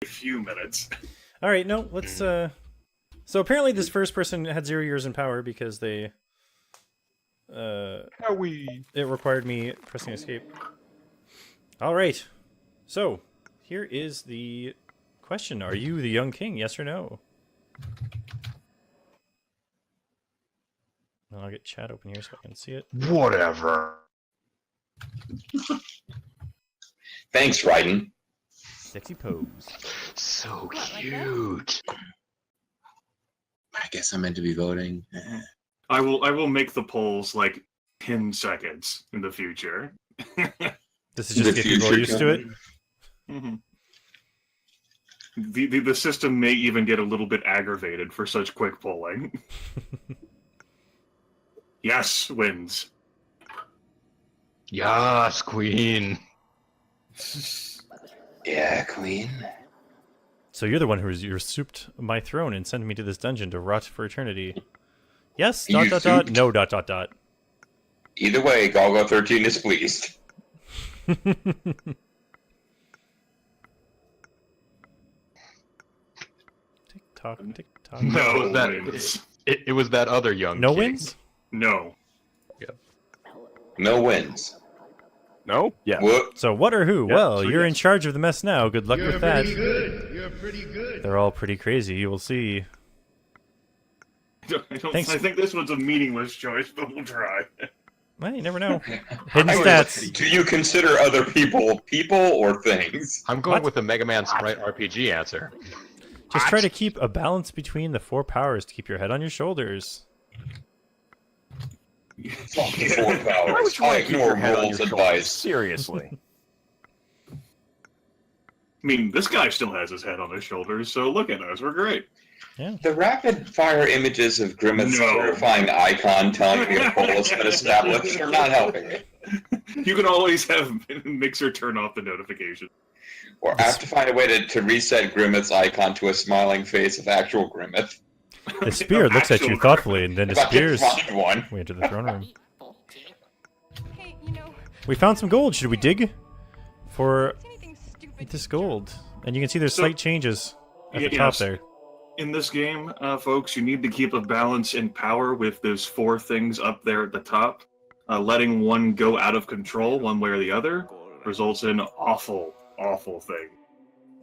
a few minutes. All right, no, let's. So apparently, this first person had 0 years in power because they. It required me pressing escape. All right, so here is the question: are you the young king? Yes or no? And I'll get chat open here so I can see it. Whatever. Thanks, Raiden. Sexy pose. So cute. I guess I'm meant to be voting. I will make the polls like 10 seconds in the future. This is just to get people used to it. Mm-hmm. The system may even get a little bit aggravated for such quick polling. Yes wins. Yes, queen. Yeah, queen. So you're the one who usurped my throne and sent me to this dungeon to rot for eternity. Yes, dot, dot, dot, no, dot, dot, dot. Either way, Golgo 13 is pleased. Tick-tock, tick-tock. No That- wins. It was that other young No king. wins? No. No wins. No? Yeah. Whoop. So what or who? Yeah, Well, so you're in yes. charge of the mess now. Good luck You're with that. pretty good. You're pretty good. They're all pretty crazy. You will see. I think this one's a meaningless choice, but we'll try. Well, you never know. Hidden I- stats. Do you consider other people or things? I'm going What? with the Mega Man Sprite RPG answer. Just try to keep a balance between the 4 powers to keep your head on your shoulders. Fuck the 4 Why powers. would you I want to keep ignore your head on rules your shoulders? advice. Seriously. I mean, this guy still has his head on his shoulders, so look at us, we're great. The rapid-fire images of Grimmeth's No. terrifying icon telling me a poll has been established are not helping me. You can always have Mixer turn off the notification. Or I have to find a way to reset Grimmeth's icon to a smiling face of actual Grimmeth. The spear looks at you Actual thoughtfully and then If I can disappears. find one. We enter the throne room. Hey, you know, We found some gold. Should we dig for anything stupid. this gold? And you can see there's So- slight changes at the Yes. top there. In this game, folks, you need to keep a balance in power with those 4 things up there at the top. Letting one go out of control one way or the other results in awful, awful thing.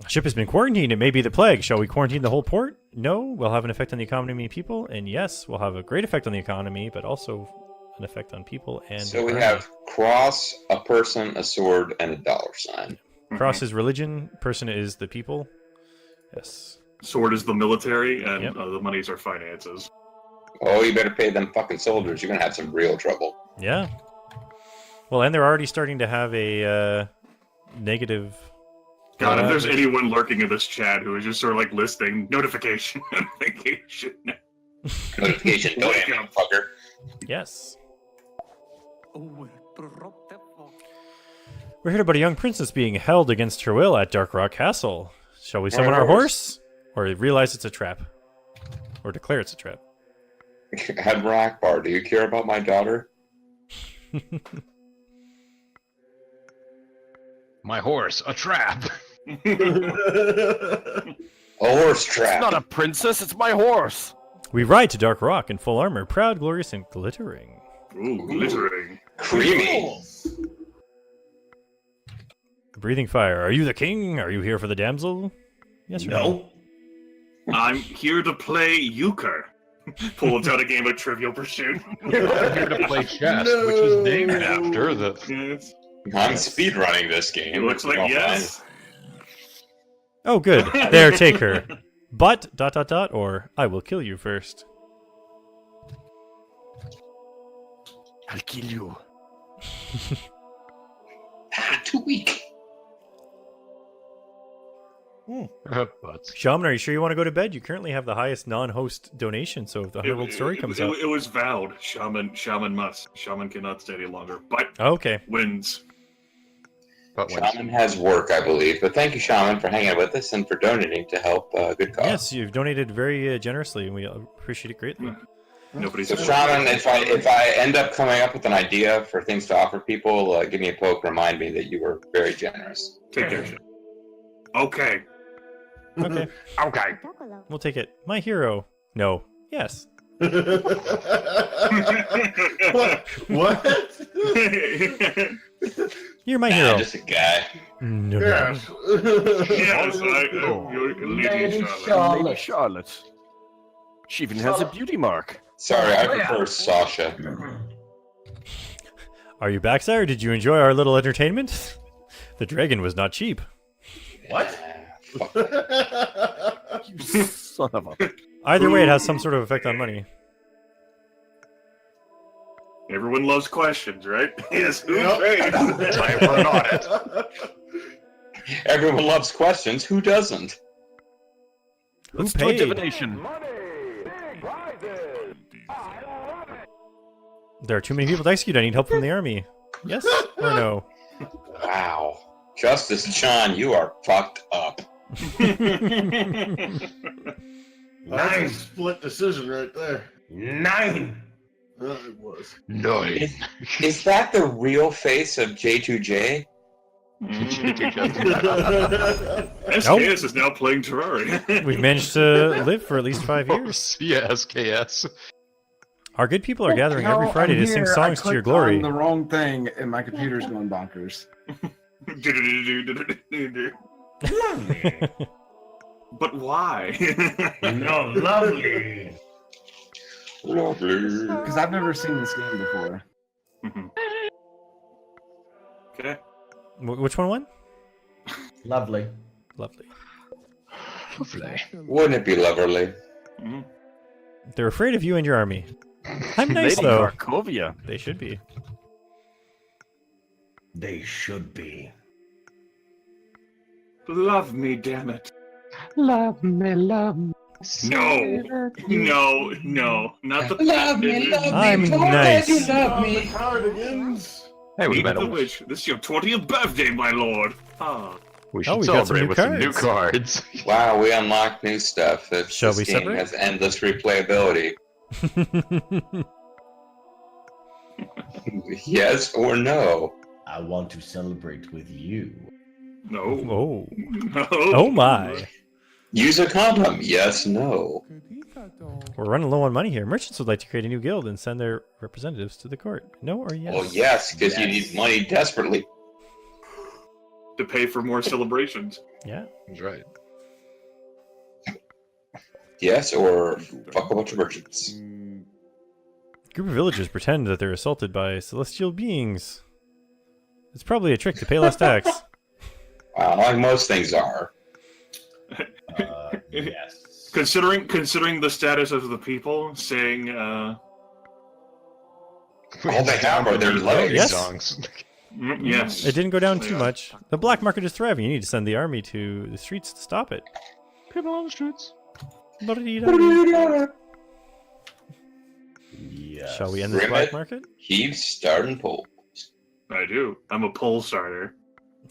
Ship has been quarantined. It may be the plague. Shall we quarantine the whole port? No. We'll have an effect on the economy and people. And yes, we'll have a great effect on the economy, but also an effect on people and So we economy. have cross, a person, a sword, and a dollar sign. Cross is religion. Person is the people. Yes. Sword is the military, and Yep. the monies are finances. Oh, you better pay them fucking soldiers. You're gonna have some real trouble. Yeah. Well, and they're already starting to have a negative. God, if there's anyone lurking in this chat who is just sort of like listening, notification, notification. Notification, don't Wake hit up. fucker. Yes. We're here about a young princess being held against her will at Dark Rock Castle. Shall we summon our horse? Or realize it's a trap? Or declare it's a trap? Admiral Akbar, do you care about my daughter? My horse, a trap. A horse It's trap. not a princess, it's my horse. We ride to Dark Rock in full armor, proud, glorious, and glittering. Ooh, glittering. Creamy. Breathing fire. Are you the king? Are you here for the damsel? Yes or no? No. I'm here to play euchre. Pulls out a game of Trivial Pursuit. I'm here to play chess, which is named after the... Yes. I'm speedrunning this It game. looks like Oh, yes. Oh, good. There, take her. But, dot, dot, dot, or I will kill you first. I'll kill you. Too weak. Butts. Shaman, are you sure you want to go to bed? You currently have the highest non-host donation, so if the 100-world story comes out... It was vowed. Shaman must. Shaman cannot stay any longer. But Okay. wins. But when Shaman has work, I believe. But thank you, Shaman, for hanging out with us and for donating to help good cause. Yes, you've donated very generously, and we appreciate it greatly. Nobody's So, Shaman, if I end up coming up with an idea for things to offer people, give me a poke. Remind me that you were very generous. Take care, Shaman. Okay. Okay, Okay. we'll take it. My hero. No. Yes. What? You're my Nah, hero. just a guy. No. Yes. Yes, I am your Lady Charlotte. Lady Charlotte. She even has a beauty mark. Sorry, I prefer Sasha. Are you back, sire? Did you enjoy our little entertainment? The dragon was not cheap. What? Fuck that. You son of a... Either way, it has some sort of effect on money. Everyone loves questions, right? Yes, who Yep. paid? Time for an audit. Everyone loves questions. Who doesn't? Who Let's do a paid? divination. There are too many people to execute. I need help from the army. Yes or no? Wow. Justice John, you are fucked up. That's a split decision right there. 9. It was. No. Is that the real face of J2J? SKS is now playing Terraria. We've managed to live for at least 5 years. Yeah, SKS. Our good people are gathering every Friday to sing songs to your I glory. clicked on the wrong thing, and my computer's going bonkers. But why? No, lovely. Lovely. Because I've never seen this game before. Okay. Which one won? Lovely. Lovely. Lovely. Wouldn't it be lovely? Mhm. They're afraid of you and your army. I'm nice, Lady though. Markovia. They should be. They should be. Love me, damn it. Love me, love me. No. No, no. Not the I'm nice. The cardigans. Hey, we Speak better. of which, this is your 20th birthday, my lord. Ah. We Oh, should we got some celebrate new with some new cards. cards. Wow, we unlocked new stuff. Shall This we game separate? has endless replayability. Yes or no? I want to celebrate with you. No. Oh. No. Oh my. Use a condom. Yes, no. We're running low on money here. Merchants would like to create a new guild and send their representatives to the court. No or yes? Well, yes, because you need money desperately. To pay for more celebrations. Yeah. That's right. Yes, or fuck a bunch of merchants. Group of villagers pretend that they're assaulted by celestial beings. It's probably a trick to pay less tax. Wow, like most things are. Yes. Considering the status of the people, saying All they have are their legs. Yes. Songs. Yes. It didn't go down too much. The black market is thriving. You need to send the army to the streets to stop it. People on the streets. Yes. Shall we end this Ribbit. black market? Heave, start, and pull. I do. I'm a pole starter.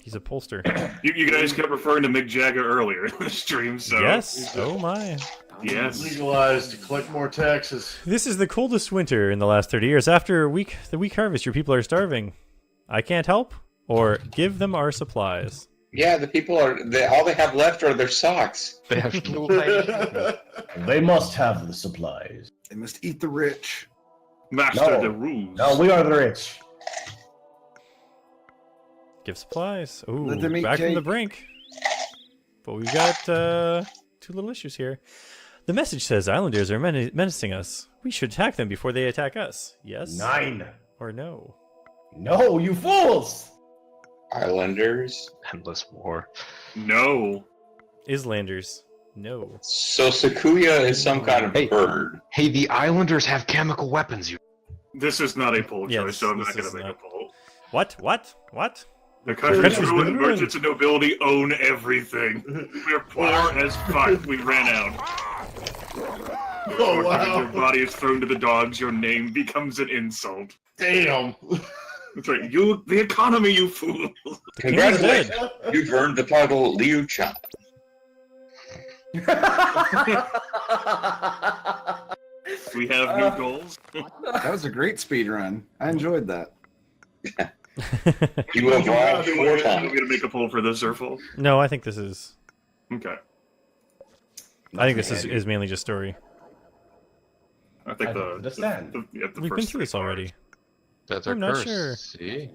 He's a pollster. You guys kept referring to Mick Jagger earlier in the stream, so Yes. Oh my. yes. Legalized to collect more taxes. This is the coldest winter in the last 30 years. After the weak harvest, your people are starving. I can't help or give them our supplies. Yeah, the people are. All they have left are their socks. They have no idea. They must have the supplies. They must eat the rich. Master No. the rules. No, we are the rich. Give supplies. Ooh, Let them eat back from the cake. brink. But we've got two little issues here. The message says islanders are menacing us. We should attack them before they attack us. Yes 9. or no? No, you fools! Islanders. Endless war. No. Islanders. No. So Sakuya is some kind of Hey. bird. Hey, the Islanders have chemical weapons. You. This is not a poll Yes, choice, so I'm not this going is to make not. a poll. What? What? What? The country's country's ruined, been and merchants and nobility own everything. We're poor as fuck. We ran out. Oh, Your wow. body is thrown to the dogs. Your name becomes an insult. Damn. That's right. You, the economy, you fool. The king is dead. Congratulations. You've earned the title Liu Chan. We have new goals. That was a great speed run. I enjoyed that. You evolved Do you 4 want times. me to make a poll for this, Zerfall? No, I think this is. Okay. I think this is mainly just story. I think I don't understand. We've been through this already. That's our I'm not curse. sure. See?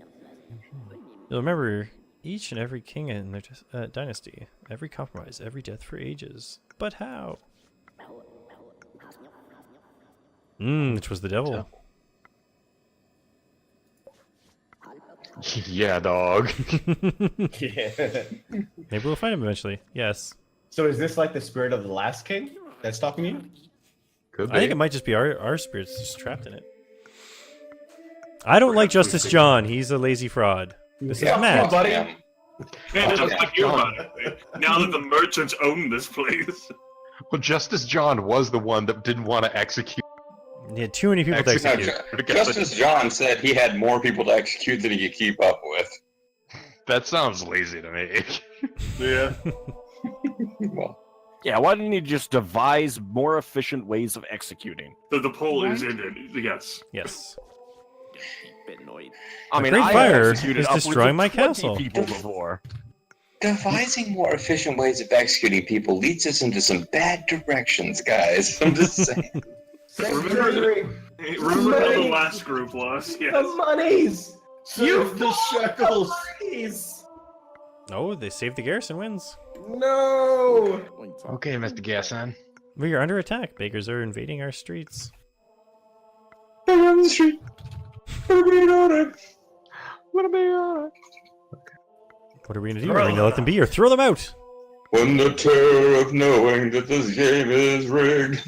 You'll remember each and every king in their dynasty, every compromise, every death for ages. But how? Which was the devil. Yeah, dog. Yeah. Maybe we'll find him eventually. Yes. So is this like the spirit of the last king that's talking to you? Could I think be. it might just be our spirits just trapped in it. I don't like Justice John. He's a lazy fraud. This is Matt. buddy. Damn. Man, just like you run it. Now that the merchants own this place. Well, Justice John was the one that didn't want to execute. He had too many people to Execute. execute. Justice John said he had more people to execute than he could keep up with. That sounds lazy to me. Yeah. Well, Yeah, why didn't he just devise more efficient ways of executing? The poll is in it. Yes. Yes. I A mean, great I fire executed is upwards destroying of my 20 castle. people before. devising more efficient ways of executing people leads us into some bad directions, guys. I'm just saying. Remember how the last group lost? Yes. The monies! Save the shekels. Oh, they saved the garrison wins. No! Okay, Mr. Gasson. We are under attack. Bakers are invading our streets. They're on the street. We're being ordered. What are we gonna do? Are we gonna let them be or throw them out? When the terror of knowing that this game is rigged.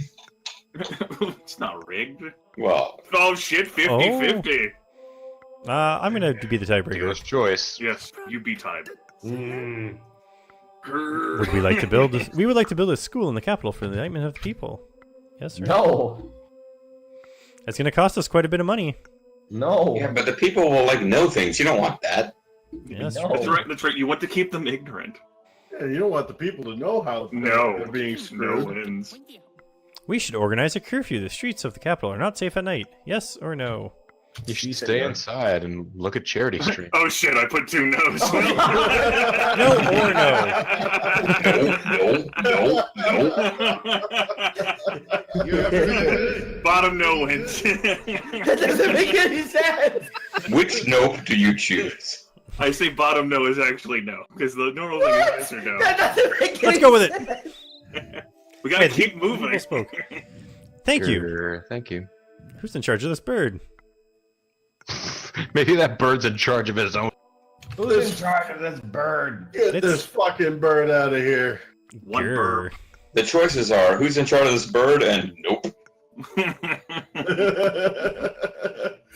It's not rigged. Well, Oh shit, 50-50. I'm gonna be the tiebreaker. Dealer's choice. Yes, you be tied. Would we like to build? We would like to build a school in the capital for the enlightenment of the people. Yes, sir. No! It's gonna cost us quite a bit of money. No! yeah, but the people will like know things. You don't want that. Yes. No. That's right. That's right. You want to keep them ignorant. Yeah, you don't want the people to know how No. they're being No screwed. wins. We should organize a curfew. The streets of the capital are not safe at night. Yes or no? You should stay inside and look at Charity Street. Oh shit! I put two no's. No or no. No. Bottom no wins. That doesn't make any sense! Which nope do you choose? I say bottom no is actually no, because the normal thing is yes or no. That doesn't make Let's any go with it. sense. We gotta Hey, keep people moving. spoke. Thank you. Sure, thank you. Who's in charge of this bird? Maybe that bird's in charge of his own. Who's in charge of this bird? Get It's- this fucking bird out of here. One Grr. bird. The choices are who's in charge of this bird and nope.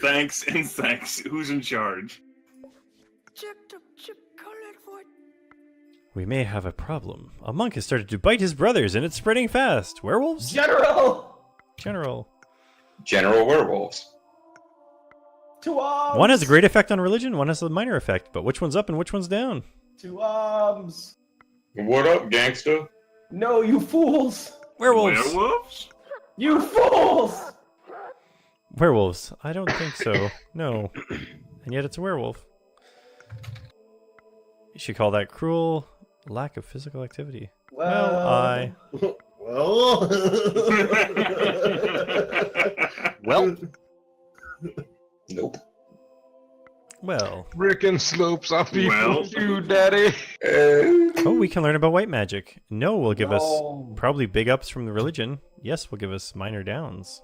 Thanks and thanks. Who's in charge? We may have a problem. A monk has started to bite his brothers, and it's spreading fast. Werewolves? General! General. General werewolves. Two arms! One has a great effect on religion, one has a minor effect, but which one's up and which one's down? Two arms! What up, gangsta? No, you fools! Werewolves! Werewolves? You fools! Werewolves. I don't think so. No. And yet it's a werewolf. You should call that cruel lack of physical activity. Well, Well, Nope. Well. Brick and slopes on people. Well. You, daddy. Oh, we can learn about white magic. No will give us No. probably big ups from the religion. Yes will give us minor downs.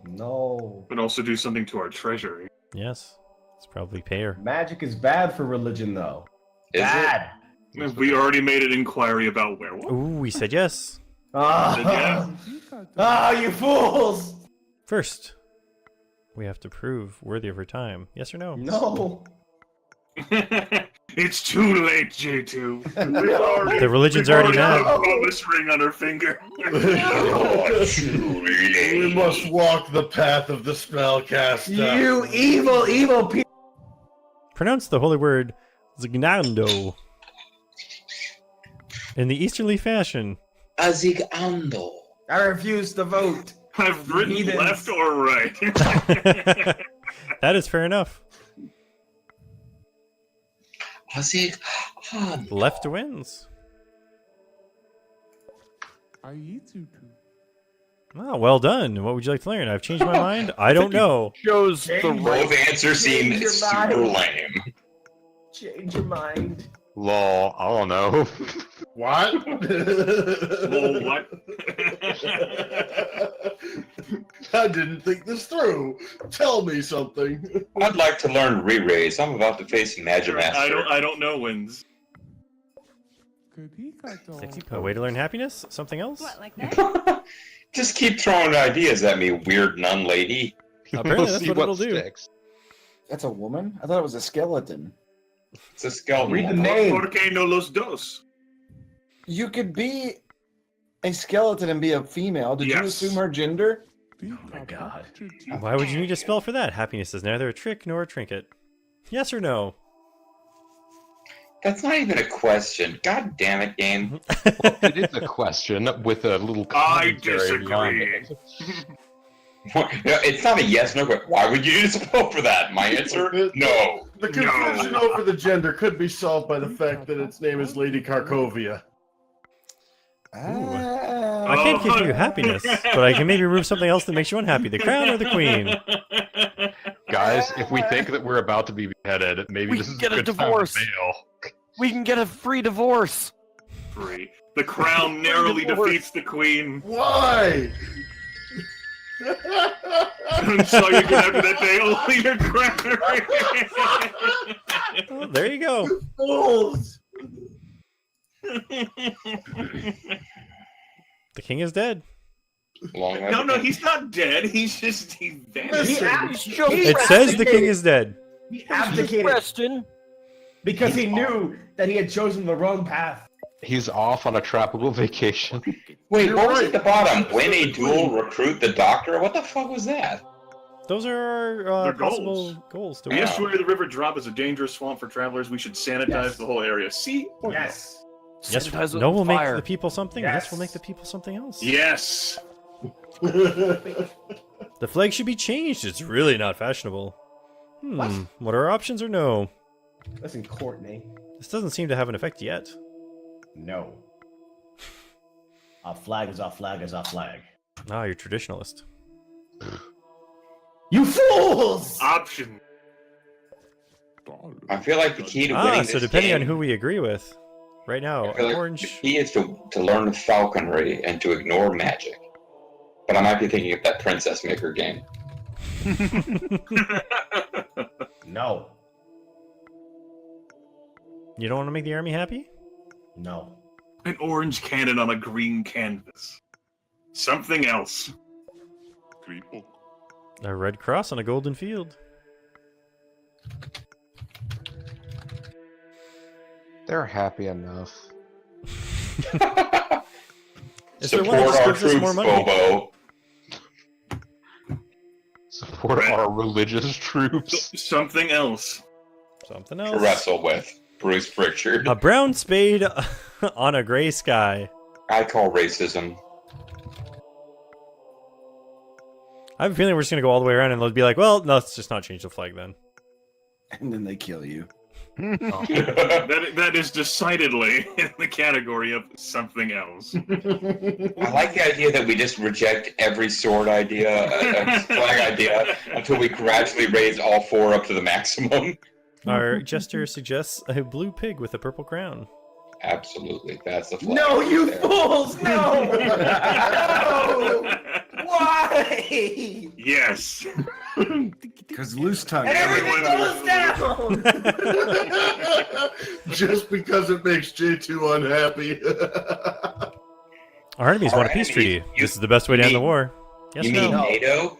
No. But also do something to our treasury. Yes. It's probably payer. Magic is bad for religion, though. Is it? Bad! We already made an inquiry about werewolves. Ooh, we said yes. Ah, ah, you fools! First, we have to prove worthy of her time. Yes or no? No. It's too late, J2. The religion's already got mad. a promise ring on her finger. we must walk the path of the spellcaster. You evil, evil people! Pronounce the holy word Zignando in the Easterly fashion. Azigando. I refuse to vote. I've written Heathens. left or right. That is fair enough. Azigando. Left wins. Oh, well done. What would you like to learn? I've changed my mind. I don't know. Shows the right. Both answers seem super lame. Change your mind. Lol, I don't know. What? Lol, what? I didn't think this through. Tell me something. I'd like to learn re-raise. I'm about to face Magimaster. I don't know wins. A way to learn happiness? Something else? What, like that? Just keep throwing ideas at me, weird nun lady. Apparently We'll that's see what it'll do. sticks. That's a woman? I thought it was a skeleton. It's a skeleton. Read the name. Por qué no los dos? You could be a skeleton and be a female. Did you Yes. assume her gender? Oh my god. Why would you need a spell for that? Happiness is neither a trick nor a trinket. Yes or no? That's not even a question. God damn it, game. It is a question with a little I commentary beyond disagree. it. No, it's not a yes, no, but why would you use a spell for that? My answer? No. The confusion over the gender could be solved by the fact that its name is Lady Karkovia. I can't give you happiness, but I can maybe remove something else that makes you unhappy. The crown or the queen? Guys, if we think that we're about to be beheaded, maybe We this can is get a a good time divorce. to bail. We can get a free divorce. Free. The crown narrowly defeats the queen. Why? I'm sorry you get after that day. Only your crown. Oh, there you go. Fools! The king is dead. Long live No, the- he's not dead. He vanished. It says the king is dead. He abdicated Preston. because he knew that he had chosen the wrong path. He's off on a tropical vacation. Wait, You're what was right. at the bottom? Win a duel, recruit the doctor? What the fuck was that? Those are our They're possible goals. The estuary of the river drop is a dangerous swamp for travelers. We should sanitize Yes. the whole area. See? Yes. Yes, Sanitize it no, with we'll make fire. the people something. Yes, Yes. we'll make the people something else. Yes. The flag should be changed. It's really not fashionable. What are our options or no? Listen, Courtney. This doesn't seem to have an effect yet. No. Our flag is our flag is our flag. Ah, you're traditionalist. You fools! Option. I feel like the key to winning Ah, this so depending game, on who we agree with. Right now, I feel like the orange. key is to learn falconry and to ignore magic. But I might be thinking of that Princess Maker game. No. You don't want to make the army happy? No. An orange cannon on a green canvas. Something else. A red cross on a golden field. They're happy enough. Is there one that Support just our gives us troops, more money? Bobo. Support our religious troops. Something else. Something To else. wrestle with. Bruce Pritchard. A brown spade on a gray sky. I call racism. I have a feeling we're just going to go all the way around and they'll be like, well, no, let's just not change the flag then. And then they kill you. That is decidedly in the category of something else. I like the idea that we just reject every sword idea, flag idea, until we gradually raise all four up to the maximum. Our jester suggests a blue pig with a purple crown. Absolutely, that's the flag. No, you there. fools! No! No! Why? Yes. Because loose tongue. And everything goes down! Just because it makes J2 unhappy. Our enemies want a Our peace enemies- treaty. This is the best way to end the mean- war. Yes You or mean no? NATO?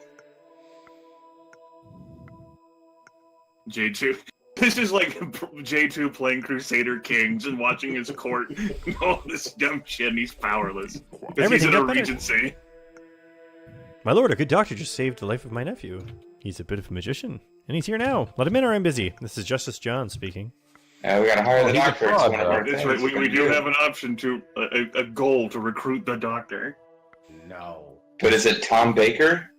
J2. This is like J2 playing Crusader Kings and watching his court and all this dumb shit, and he's powerless. Because he's Everything in a got better. regency. My lord, a good doctor just saved the life of my nephew. He's a bit of a magician, and he's here now. Let him in or I'm busy. This is Justice John speaking. We gotta hire the he's a doctor. It's fraud, one of our That's things. right. We do have an option to a goal to recruit the doctor. No. But is it Tom Baker?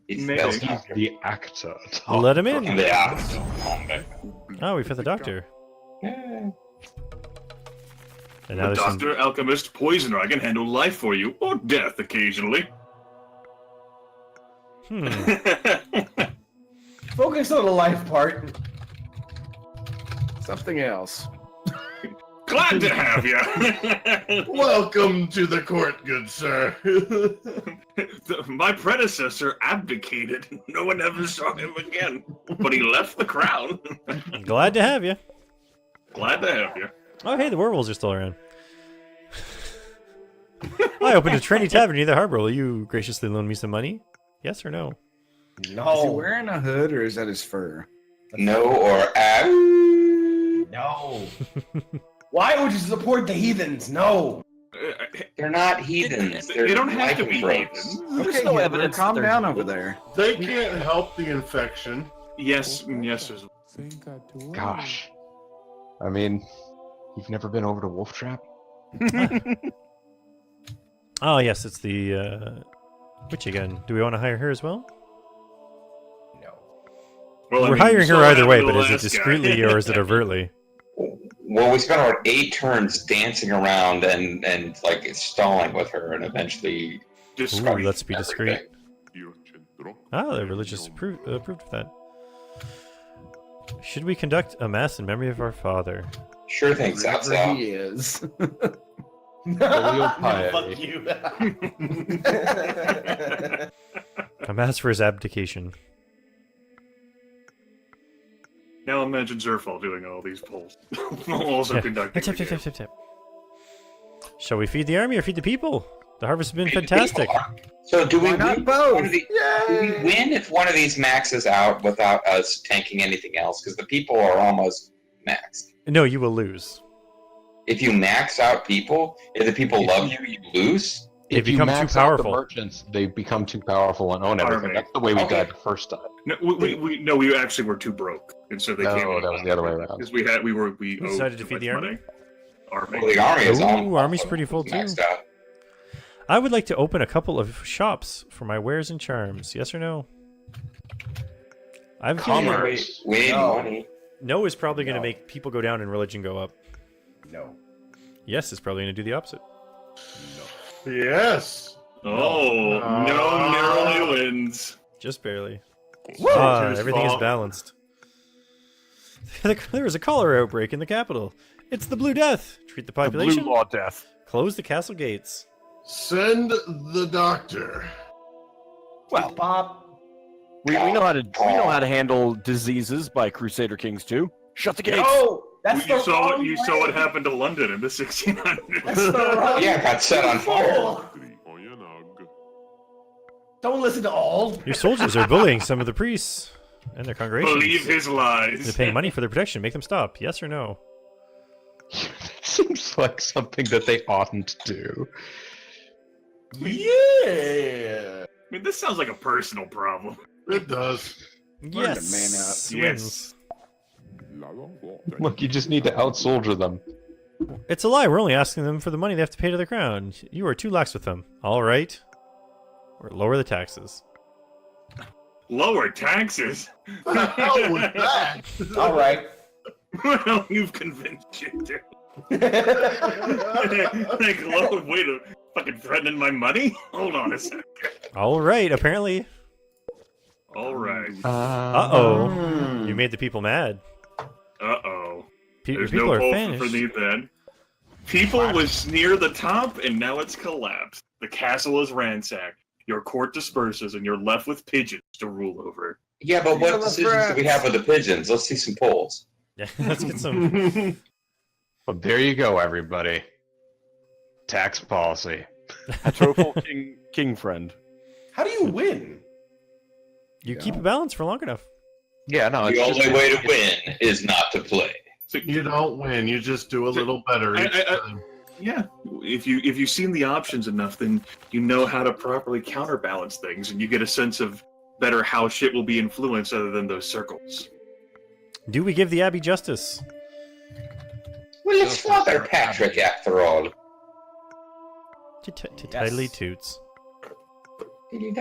He's the Maybe. best He's doctor. the actor. Let him in. Yeah. Tom Baker. Oh, we've hit the doctor. Yeah. And now The there's some... doctor, alchemist, poisoner. I can handle life for you, or death occasionally. Focus on the life part. Something else. Glad to have you. Welcome to the court, good sir. My predecessor abdicated. No one ever saw him again, but he left the crown. Glad to have you. Glad to have you. Oh, hey, the werewolves are still around. I opened a trendy tavern near the harbor. Will you graciously loan me some money? Yes or no? Is he No. wearing a hood or is that his fur? No or No. Why would you support the heathens? No. They're not heathens. They don't have to be lycanthropes. heathens. There's no evidence. Calm that down they're- over there. They can't help the infection. Yes, yes. Gosh. I mean, you've never been over to Wolf Trap? Oh, yes, it's the witch again. Do we want to hire her as well? No. Well, I We're mean, hiring so her either happened way, to the but is it last guy. discreetly or is it overtly? Well, we spent about 8 turns dancing around and like stalling with her, and eventually. Discreet. Ooh, let's be discreet. Ah, the religious approved of that. Should we conduct a mass in memory of our father? Sure thing, Wherever South. he is. Oh, Fuck you. A mass for his abdication. Now imagine Zerfall doing all these polls. Also conducting. Tip, the tip, game. tip, tip, tip. Shall we feed the army or feed the people? The harvest has been fantastic. So do we Why not win? both? Do we win if one of these maxes out without us tanking anything else? Because the people are almost maxed. No, you will lose. If you max out people, if the people love you, you lose. They If you become too max out the powerful. merchants, they become too powerful and own everything. Army. That's the way we Okay. died the first time. No, we actually were too broke, and so they No, came. that was the other way around. Because we Who owed decided to too feed much the army? money. Army. Well, the army is Ooh, almost army's pretty full, too. maxed out. I would like to open a couple of shops for my wares and charms. Yes or no? I've Commerce. We need No. money. No is probably going to No. make people go down and religion go up. No. Yes is probably going to do the opposite. Yes. Oh, no, narrowly wins. Just barely. Woo! Everything is balanced. There is a cholera outbreak in the capital. It's the Blue Death. Treat the The population. blue law death. Close the castle gates. Send the doctor. Well, Pop. we know how to handle diseases by Crusader Kings too. Shut the gates. No. That's You the saw wrong what you saw what way. happened to London in the 1600s. That's the wrong Yeah, it got set on fire. Don't listen to all. Your soldiers are bullying some of the priests and their congregations. Believe his They're lies. paying money for their protection. Make them stop. Yes or no? That seems like something that they oughtn't do. Yeah. I mean, this sounds like a personal problem. It does. Learn to Yes. man Yes. Look, you just need to out-soldier them. It's a lie. We're only asking them for the money they have to pay to the crown. You are too lax with them. All right. Or lower the taxes. Lower taxes? The hell was that? All right. Well, you've convinced you to. Like, low, wait a fucking threatening my money? Hold on a sec. All right. Apparently. All right. Uh-oh. You made the people mad. Uh-oh. There's People no are poll famished. for these then. People was near the top, and now it's collapsed. The castle is ransacked. Your court disperses, and you're left with pigeons to rule over. Yeah, but what decisions do we have with the pigeons? Let's see some polls. Yeah, let's get some. Well, there you go, everybody. Tax policy. Patroful king friend. How do you win? You keep a balance for long enough. Yeah, no, The only way to win is not to play. So, You don't win. You just do a little better each time. yeah, if you've seen the options enough, then you know how to properly counterbalance things, and you get a sense of better how shit will be influenced other than those circles. Do we give the Abbey justice? Well, it's Father Patrick, after all. Tidily toots. I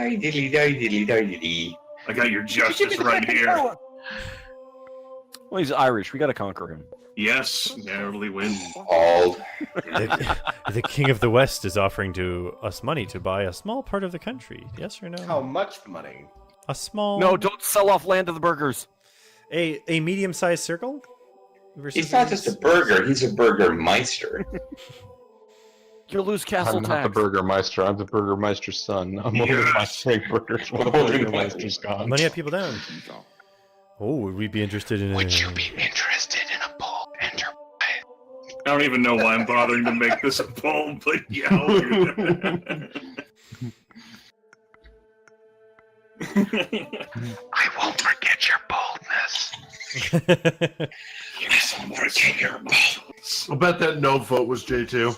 got your justice right here. Well, he's Irish. We got to conquer him. Yes, narrowly win. All The King of the West is offering to us money to buy a small part of the country. Yes or no? How much money? A small. No, don't sell off land to the burgers. A medium-sized circle. He's not just a burger, he's a burger meister. You'll lose castle I'm not tax. the Burgermeister. I'm the Burgermeister's son. I'm only Yes. my fake burgers when the Burgermeister's gone. Money up, people down. Oh, would we be interested in? interested in a bold enterprise? I don't even know why I'm bothering to make this a poll, but yeah. I'll do that. I won't forget your boldness. I'll bet that no vote was J2.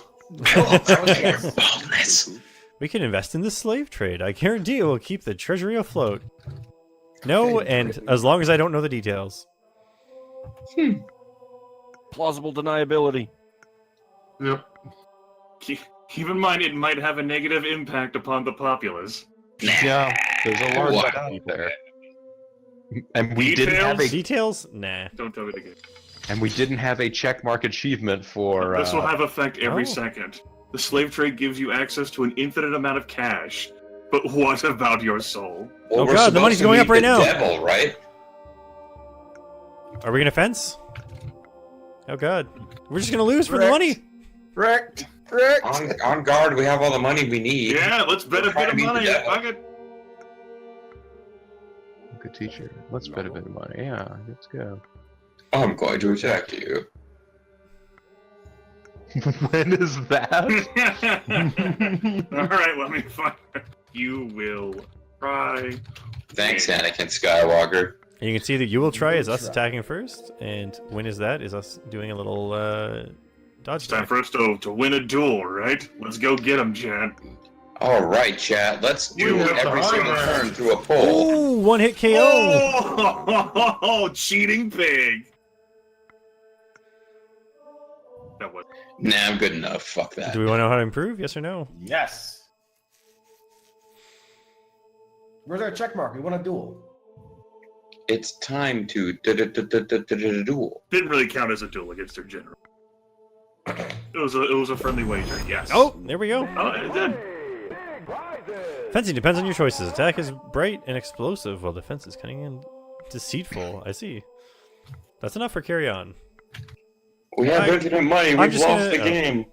We can invest in the slave trade. I guarantee it will keep the treasury afloat. No, and as long as I don't know the details. Plausible deniability. Yep. Keep in mind, it might have a negative impact upon the populace. Yeah, there's a large What? amount there. And we didn't have a Details? Nah. Don't tell me again. and we didn't have a checkmark achievement for. This will have effect every Oh. second. The slave trade gives you access to an infinite amount of cash. But what about your soul? Well, Oh we're God, the supposed money's to going meet up right the now. Devil, right? Are we gonna fence? Oh God, we're just gonna lose for the Wrecked. money. Wrecked. On guard, we have all the money we need. Yeah, let's bet a Try bit to of meet the money. devil. Fuck it. Good teacher. Let's bet a bit of money. Yeah, let's go. I'm going to attack you. When is that? Alright, let me find. You will try. Thanks, Anakin Skywalker. And you can see that you will try is us attacking first, and when is that is us doing a little dodge It's time attack. for us to win a duel, right? Let's go get him, Chad. All right, chat. Let's do We have every the single high turn ground. through a poll. Oh, one hit KO. Oh, cheating pig. That was. Nah, I'm good enough. Fuck that. Do we want to know how to improve? Yes or no? Yes. Where's our check mark? We want a duel. It's time to duel. Didn't really count as a duel against their general. It was a friendly wager, yes. Oh, there we go. Oh, it did. Fencing depends on your choices. Attack is bright and explosive, while defense is cunning and deceitful. I see. That's enough for carry on. We have I- infinite money. I'm We've just lost gonna- the game.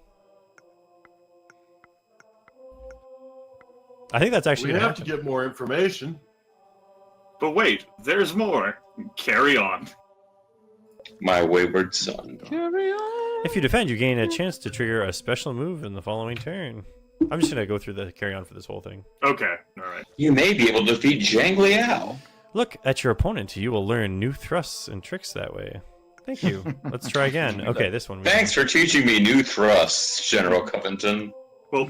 I think that's actually We gonna have to happen. get more information. But wait, there's more. Carry on. My wayward son. If you defend, you gain a chance to trigger a special move in the following turn. I'm just gonna go through the carry on for this whole thing. Okay, alright. You may be able to defeat Zhang Liao. Look at your opponent. You will learn new thrusts and tricks that way. Thank you. Let's try again. Okay, this one. Thanks for teaching me new thrusts, General Covington. Well,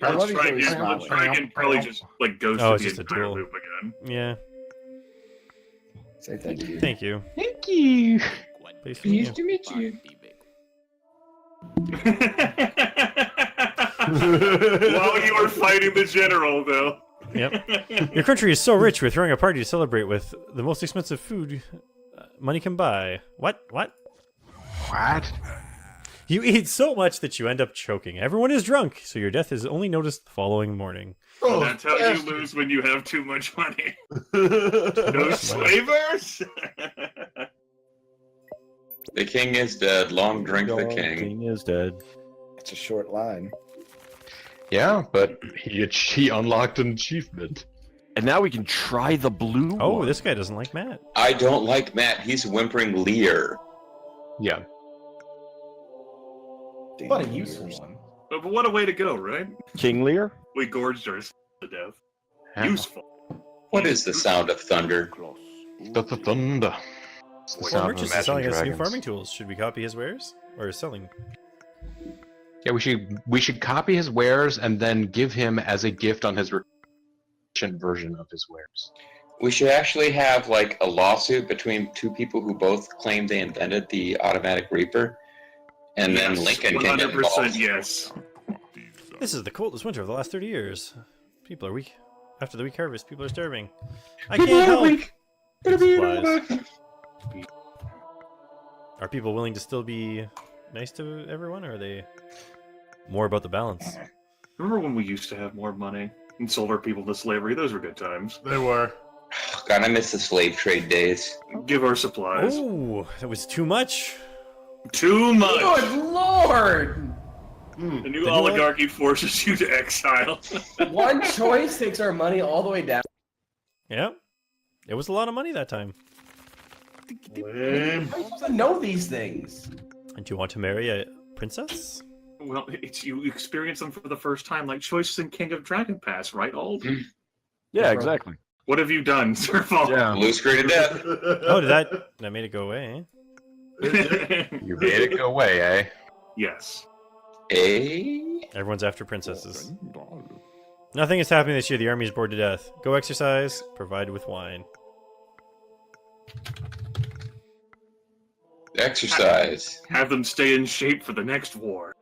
I let's love try you again. guys Let's try again. Probably just like goes Oh, through it's the just a entire duel. loop again. Yeah. Say thank you. Thank you. Thank you. Please for you. to meet you. While you were fighting the general, though. Yep. Your country is so rich. We're throwing a party to celebrate with the most expensive food money can buy. What? What? What? You eat so much that you end up choking. Everyone is drunk, so your death is only noticed the following morning. Oh, That's how you lose when you have too much money. No slavers? The king is dead. Long drink the Your king. king is dead. It's a short line. Yeah, but he unlocked an achievement. And now we can try the blue Oh, one. this guy doesn't like Matt. I don't like Matt. He's whimpering Lear. Yeah. What a useful one. But what a way to go, right? King Lear? We gorged ourselves to death. Yeah. Useful. What is the sound of thunder? The thunder. It's the Well, sound of Merchant is Imagine selling us new Dragons. farming tools. Should we copy his wares? Or his selling? Yeah, we should copy his wares and then give him as a gift on his version of his wares. We should actually have like a lawsuit between two people who both claim they invented the automatic reaper, and then Yes, Lincoln can get 100% involved. yes. This is the coldest winter of the last 30 years. People are weak. After the weak harvest, people are starving. I can't help. Supplies. people willing to still be nice to everyone, or are they more about the balance? Remember when we used to have more money and sold our people to slavery? Those were good times. They were. God, I miss the slave trade days. Give our supplies. Oh, that was too much. Too much. Good lord! The new oligarchy forces you to exile. One choice takes our money all the way down. Yeah, it was a lot of money that time. Lame. I'm supposed to know these things. And do you want to marry a princess? Well, it's you experience them for the first time, like choices in King of Dragon Pass, right, Ald? Yeah, exactly. What have you done, Zerfall? Yeah. Blue screen of death. Oh, that made it go away, eh? You made it go away, eh? Yes. Everyone's after princesses. Nothing is happening this year. The army is bored to death. Go exercise, provided with wine. Exercise. Have them stay in shape for the next war.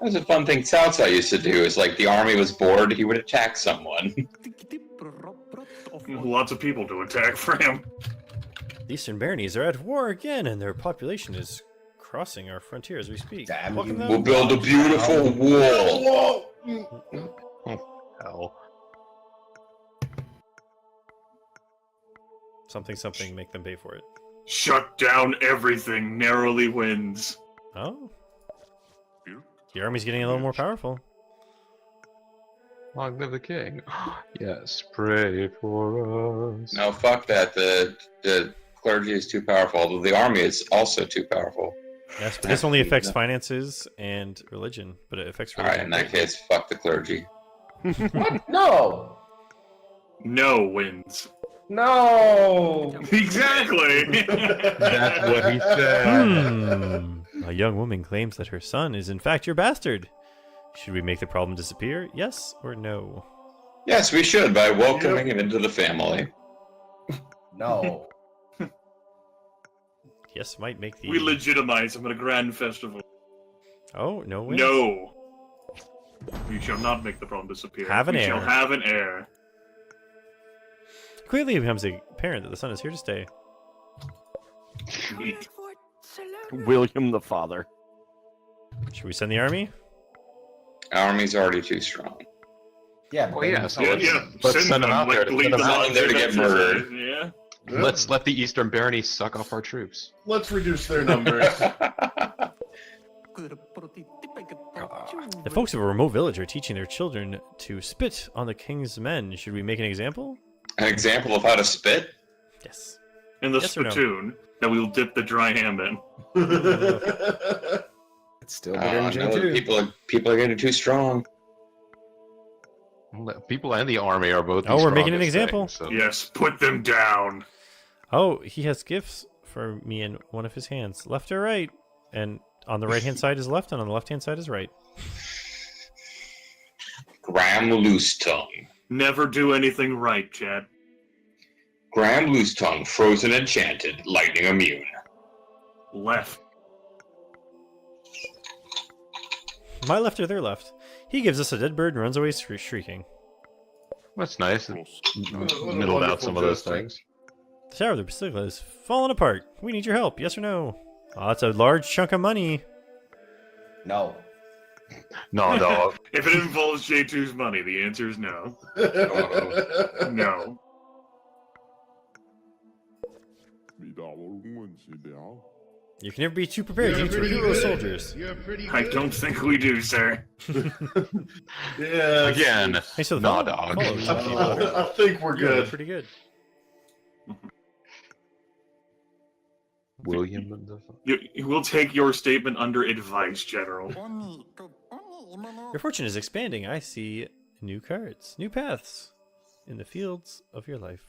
That was a fun thing Southside used to do. Is like the army was bored, he would attack someone. Lots of people to attack for him. The Eastern Baronies are at war again, and their population is crossing our frontier as we speak. Damn Welcome you. them. We'll build a beautiful wall. Hell. Something, make them pay for it. Shut down everything. Narrowly wins. Oh. The army's getting a little more powerful. Long live the king. Yes, pray for us. No, fuck that. The clergy is too powerful. Although the army is also too powerful. Yes, but this only affects finances and religion, but it affects All religion. right, in that case, fuck the clergy. What? No! No wins. No! Exactly. That's what he said. A young woman claims that her son is in fact your bastard. Should we make the problem disappear? Yes or no? Yes, we should by welcoming him into the family. No. Yes might make the... We legitimize him at a grand festival. Oh, no wins? No. We shall not make the problem disappear. Have an we heir. shall have an heir. Quickly it becomes apparent that the son is here to stay. William the Father. Should we send the army? Our army's already too strong. Yeah, Well, yeah, so Yeah, let's send them out there to lead send them them out on there to get exercise, murdered. Yeah. Let's let the Eastern Baronies suck off our troops. Let's reduce their numbers. The folks of a remote village are teaching their children to spit on the king's men. Should we make an example? An example of how to spit? Yes. In the Yes or no? spittoon that we will dip the dry ham in. It's still Oh, better no, than J2. people are getting too strong. People and the army are both. Oh, the we're making an strongest example. things, so- Yes, put them down. Oh, he has gifts for me in one of his hands. Left or right? And on the right-hand side is left, and on the left-hand side is right. Graham Loose Tongue. Never do anything right, Chad. Graham Loose Tongue, frozen enchanted, lightning immune. Left. My left or their left? He gives us a dead bird and runs away shrieking. That's nice. What a Middled out some of those wonderful things. The Tower of the Basilica is falling apart. We need your help, yes or no? Oh, that's a large chunk of money. No. No, dog. If it involves J2's money, the answer is no. No. You can never be too prepared. You need to be hero soldiers. I don't think we do, sir. Yeah. Again, Hey, so the no, follow- dog. follow- I think we're Yeah, good. pretty good. William the. We'll take your statement under advice, General. Your fortune is expanding. I see new cards, new paths in the fields of your life.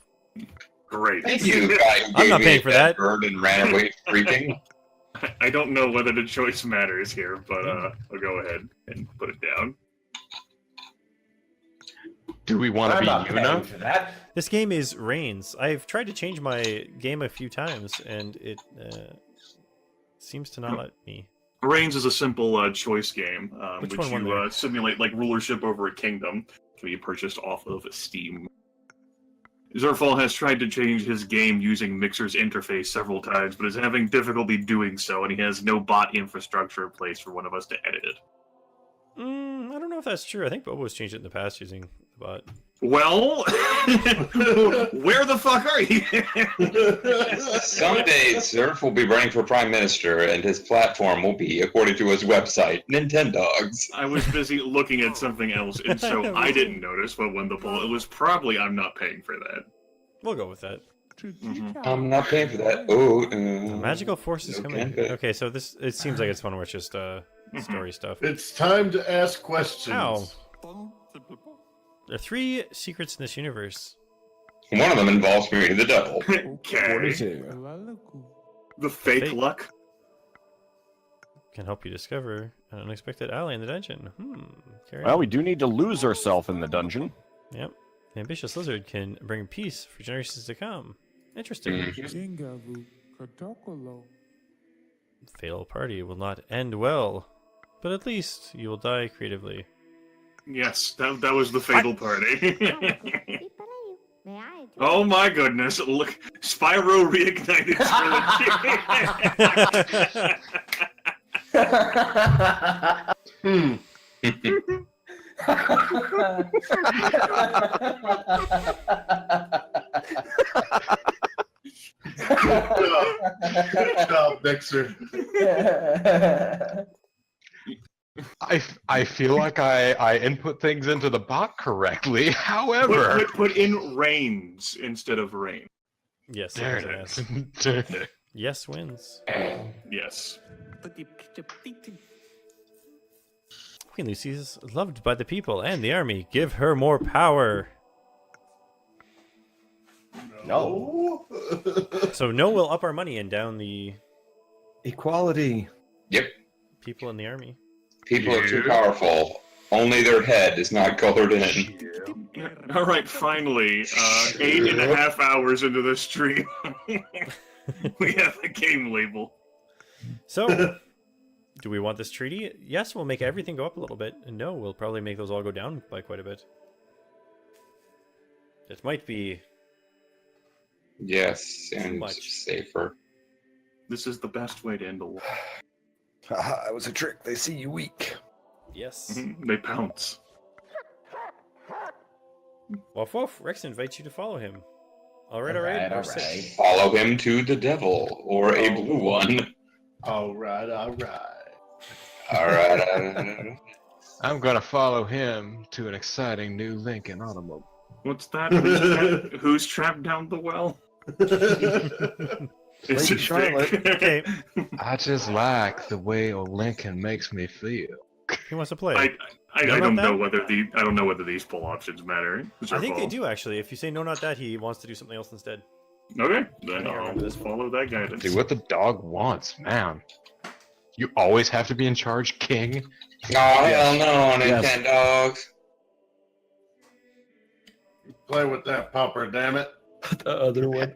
Great. Thank you, guy who I'm gave not me paying a for dead that. bird and ran away shrieking. I don't know whether the choice matters here, but I'll go ahead and put it down. Do we want to I'm be not paying Yuna? for that. This game is Reigns. I've tried to change my game a few times, and it seems to not let me. Reigns is a simple choice game, Which which one won you there? simulate like rulership over a kingdom. Can be purchased off of Steam. Zerfall has tried to change his game using Mixer's interface several times, but is having difficulty doing so, and he has no bot infrastructure in place for one of us to edit it. I don't know if that's true. I think Bobo's changed it in the past using the bot. Well, where the fuck are you? Someday, Zerf will be running for prime minister, and his platform will be, according to his website, Nintendogs. I was busy looking at something else, and so I didn't notice, but when the poll, it was probably I'm not paying for that. We'll go with that. I'm not paying for that. Oh, Magical forces coming. okay. Okay, so this it seems like it's one where it's just story stuff. It's time to ask questions. How? There are 3 secrets in this universe. One of them involves me to the devil. Okay. 42. The fake Fake. luck. Can help you discover an unexpected ally in the dungeon. Carry Well, on. we do need to lose ourselves in the dungeon. Yep. The ambitious lizard can bring peace for generations to come. Interesting. Fatal party will not end well, but at least you will die creatively. Yes, that was the fatal party. Oh my goodness! Look, Spyro reignited trilogy. Good job, Mixer. I feel like I input things into the bot correctly. However, Put in rains instead of rain. Yes. Darn yes. it. Yes wins. Yes. Queen Lucy is loved by the people and the army. Give her more power. No. So no will up our money and down the Equality. Yep. people in the army. People are too powerful. Only their head is not colored in. All right, finally, 8.5 hours into the stream, we have a game label. So, do we want this treaty? Yes, we'll make everything go up a little bit. And no, we'll probably make those all go down by quite a bit. It might be Yes, and much. safer. This is the best way to end the war. Haha, it was a trick. They see you weak. yes. They pounce. Woof woof. Rex invites you to follow him. All right. All Sit. right. Follow him to the devil, or a blue one. All right. Alright. I'm gonna follow him to an exciting new Lincoln automobile. What's that? Who's trapped down the well? Is Lady it Charlotte. Vic? Okay. I just like the way old Lincoln makes me feel. Who wants to play? I No, don't not know that? I don't know whether these poll options matter. I think they do actually. If you say no, not that, he wants to do something else instead. Okay, then I I'll remember this just follow that guidance. Do what the dog wants, man. You always have to be in charge, King. Oh, hell no, Yes. Nintendogs. Play with that popper, damn it. The other one.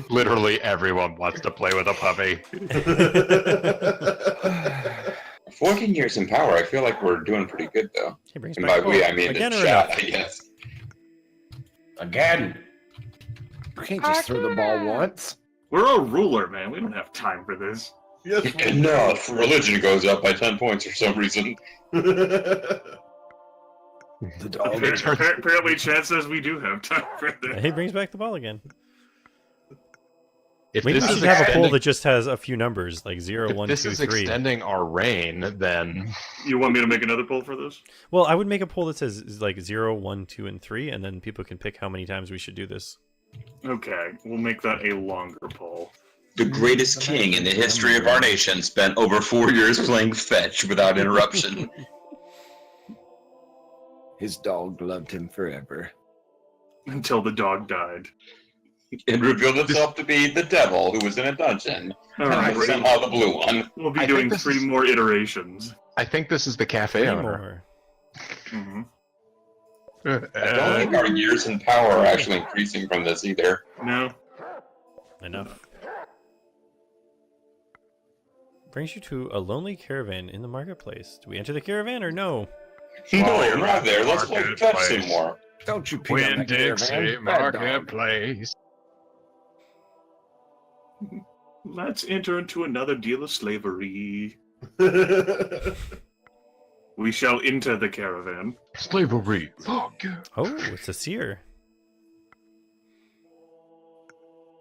Literally everyone wants to play with a puppy. 14 years in power, I feel like we're doing pretty good, though. He brings And back by we, I mean again the or chat, enough? I guess. Again. You can't just throw the ball once. We're a ruler, man. We don't have time for this. Yes. Enough. Religion goes up by 10 points for some reason. The dog. Apparently, Chad says we do have time for this. He brings back the ball again. If Maybe we this is should have a poll extending, that just has a few numbers, like 0, if 1, this 2, is 3. extending our reign, then You want me to make another poll for this? Well, I would make a poll that says like 0, 1, 2, and 3, and then people can pick how many times we should do this. Okay, we'll make that a longer poll. The greatest king in the history of our nation spent over 4 years playing fetch without interruption. His dog loved him forever. Until the dog died. It revealed itself to be the devil who was in a dungeon. All And right, somehow the blue one. we'll be I doing think this 3 is- more iterations. I think this is the cafe 3 owner. more. hmm I don't think our years in power are actually increasing from this either. No? Enough. Brings you to a lonely caravan in the marketplace. Do we enter the caravan or no? No, you're not there. Let's play Market fetch place. some more. Don't you pee on that caravan. Bad dog. Marketplace. Let's enter into another deal of slavery. We shall enter the caravan. Slavery. Fuck yeah. Oh, it's a seer.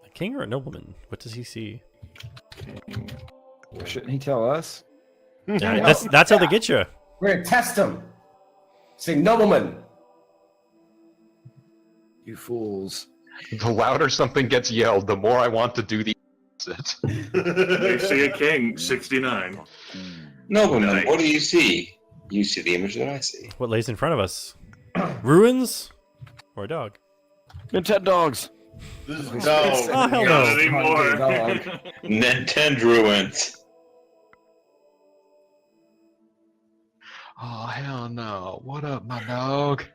A king or a nobleman? What does he see? King. Shouldn't he tell us? Yeah, that's how they get you. We're gonna test him. Say nobleman. You fools. The louder something gets yelled, the more I want to do the opposite. They see a king, 69. Nobleman, Nice. what do you see? You see the image that I see. What lays in front of us? Ruins or a dog? Nintendo dogs. This is Oh, hell Not no. anymore. Nintendo ruins. Oh, hell no. What up, my dog?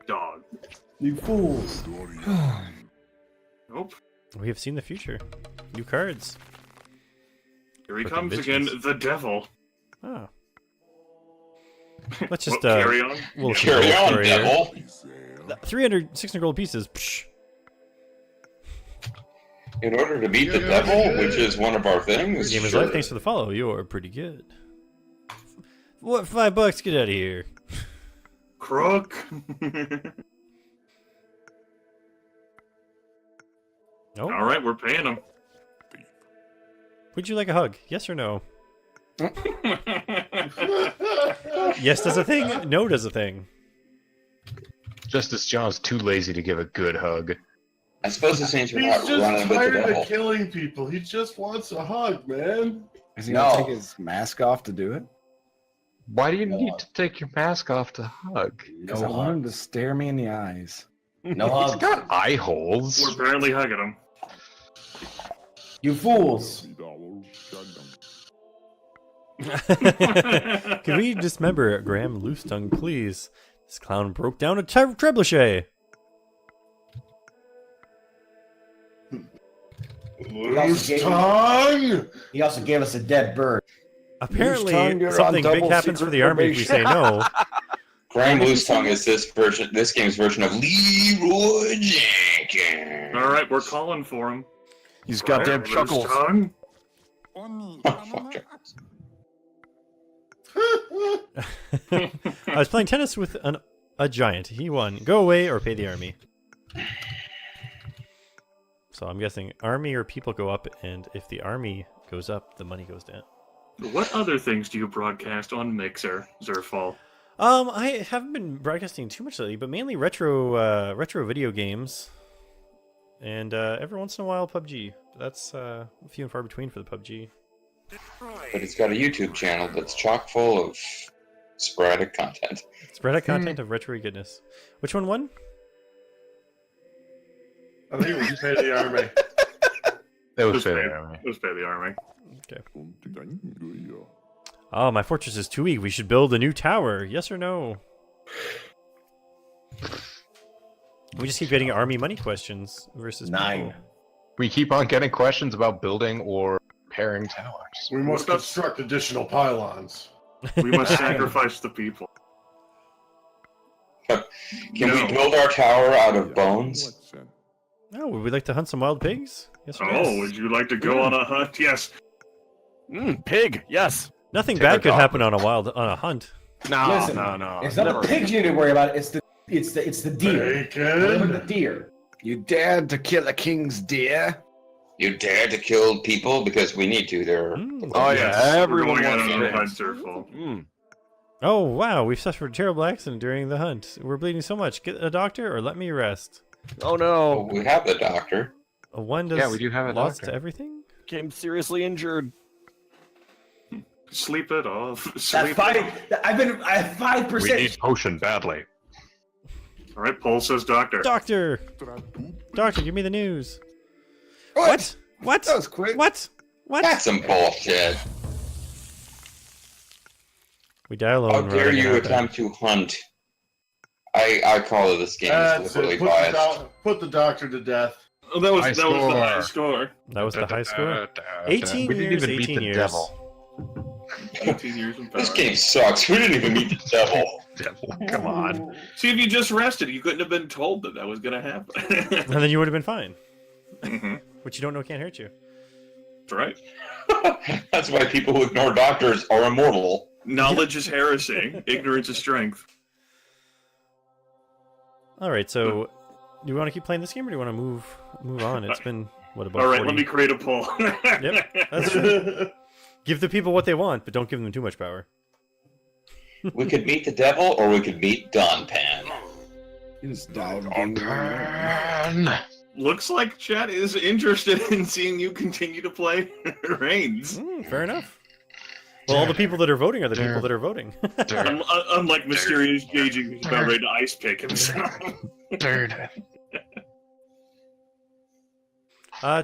Dog. You fools. Nope. We have seen the future. New cards. Here he For comes again, conventions. the devil. Oh. Let's just Well, carry on. we'll Carry on, story here. devil. 300 600 gold pieces. Psh. In order to beat the devil, which is one of our things. Game is sure. life. Thanks for the follow. You're pretty good. What, $5? Get out of here. Crook. Oh, All right, we're paying him. would you like a hug? Yes or no? Yes does a thing. No does a thing. Justice John's too lazy to give a good hug. I suppose this means we're He's not just running with the tired devil. of killing people. He just wants a hug, man. Is he No. gonna take his mask off to do it? Why do you need to take your mask off to hug? Because I want him to stare me in the eyes. No He's hugs. got eye holes. We're apparently hugging him. You fools. Can we dismember Graham Loose Tongue, please? This clown broke down a trebuchet. Loose tongue! He also gave us a dead bird. Apparently, Tongue, you're something on big double happens for secret the army if we say no. Graham Loose Tongue is this game's version of Leroy Jenkins. All right, we're calling for him. He's goddamn Loose chuckles. tongue. Oh, fuck it. I was playing tennis with a giant. He won. Go away or pay the army. So I'm guessing army or people go up, and if the army goes up, the money goes down. What other things do you broadcast on Mixer, Zerfall? I haven't been broadcasting too much lately, but mainly retro video games, and every once in a while PUBG. That's few and far between for the PUBG. But it's got a YouTube channel that's chock full of sporadic content. Spread out content of retro goodness. Which one won? I think we pay the army. That was Let's pay, fair. let's pay the army. Okay. Oh, my fortress is too weak. We should build a new tower. Yes or no? We just keep getting army money questions versus 9. people. We keep on getting questions about building or repairing towers. We must construct additional pylons. We must sacrifice the people. Can No. we build our tower out of bones? Oh, would we like to hunt some wild pigs? Yes or no? Oh, would you like to go on a hunt? Yes. Pig, yes. Nothing Take bad our could dog. happen on a hunt. No, Listen, no. It's not the pigs you need to worry about. It's the deer. Remember the Bacon. deer. You dared to kill a king's deer? You dare to kill people because we need to. They're Oh Yes, yeah, everyone we're going wants on a hunt, pigs. Zerfall. Oh, wow, we've suffered a terrible accident during the hunt. We're bleeding so much. Get a doctor or let me rest. Oh no, we have the doctor. One does Yeah, we do have a lots doctor. to everything? became seriously injured. Sleep it off. That Sleep it five. off. I have 5%. We need potion badly. All right, Paul says doctor. Doctor! Doctor, give me the news. What? What? That was quick. What? What? That's some bullshit. We die alone. How rather dare than you happen. attempt to hunt? I call it this game is That's it. deliberately biased. Put the doctor to death. Oh, that was High the high score. score. That was the high score? 18 We didn't years, even beat 18 the years. devil. 18 years in power. This game sucks. We didn't even meet the devil. Devil, come on. See, if you just rested, you couldn't have been told that that was going to happen. And then you would have been fine. Mhm. Which you don't know can't hurt you. That's right. That's why people who ignore doctors are immortal. Knowledge is heresy. Ignorance is strength. All right, so do you want to keep playing this game, or do you want to move on? It's been what about? All right, 40? let me create a poll. Yep, that's true. Give the people what they want, but don't give them too much power. We could meet the devil, or we could meet Don Pan. He just died. Looks like chat is interested in seeing you continue to play Reigns. Fair enough. Well, all the people that are voting are the people that are voting. Unlike Mysterious Gauging, who's about ready to ice pick himself.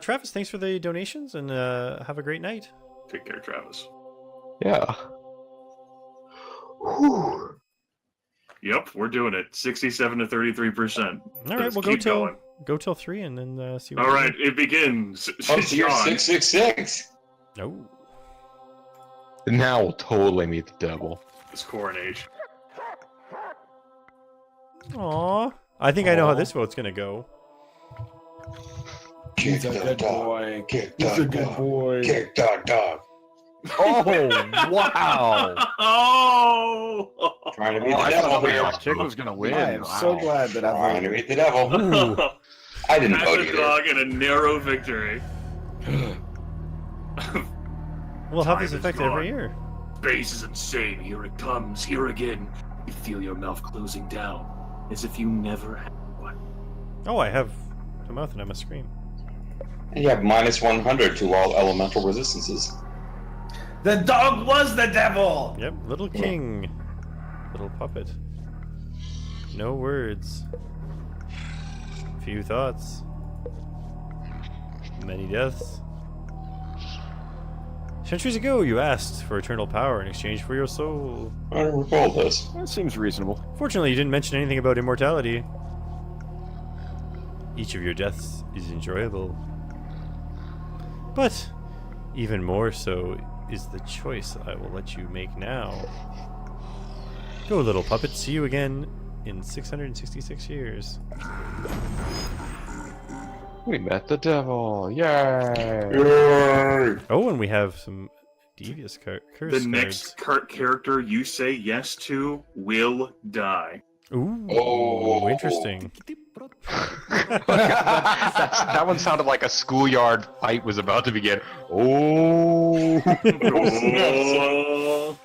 Travis, thanks for the donations, and have a great night. Take care, Travis. Yeah. Whew. Yep, we're doing it. 67 to 33%. All right, we'll go till 3, and then see. What All right, it begins. Oh, so you're Sean. 666. No. Now we'll totally meet the devil. It's Coronation. Aw. I think I know how this vote's gonna go. He's a good boy. Kick He's a good boy. Kick dog. Oh, wow. Oh! Trying to meet the I devil thought here. the chick was going to win. I am so glad that I Trying to voted. meet the devil. I didn't vote That's a either. dog and a narrow victory. We'll have Time this is effect gone. every year. Space is insane. Here it comes. Here again. You feel your mouth closing down, as if you never had one. Oh, I have a mouth and I must scream. And you have minus 100 to all elemental resistances. The dog was the devil! Yep, little king. Little puppet. No words. Few thoughts. Many deaths. Centuries ago, you asked for eternal power in exchange for your soul. I don't recall this. That seems reasonable. Fortunately, you didn't mention anything about immortality. Each of your deaths is enjoyable. But even more so is the choice I will let you make now. Go, little puppet. See you again in 666 years. We met the devil. Yay! Oh, and we have some devious curse The cards. next character you say yes to will die. Ooh, Oh. interesting. that one sounded like a schoolyard fight was about to begin. Oh! Oh.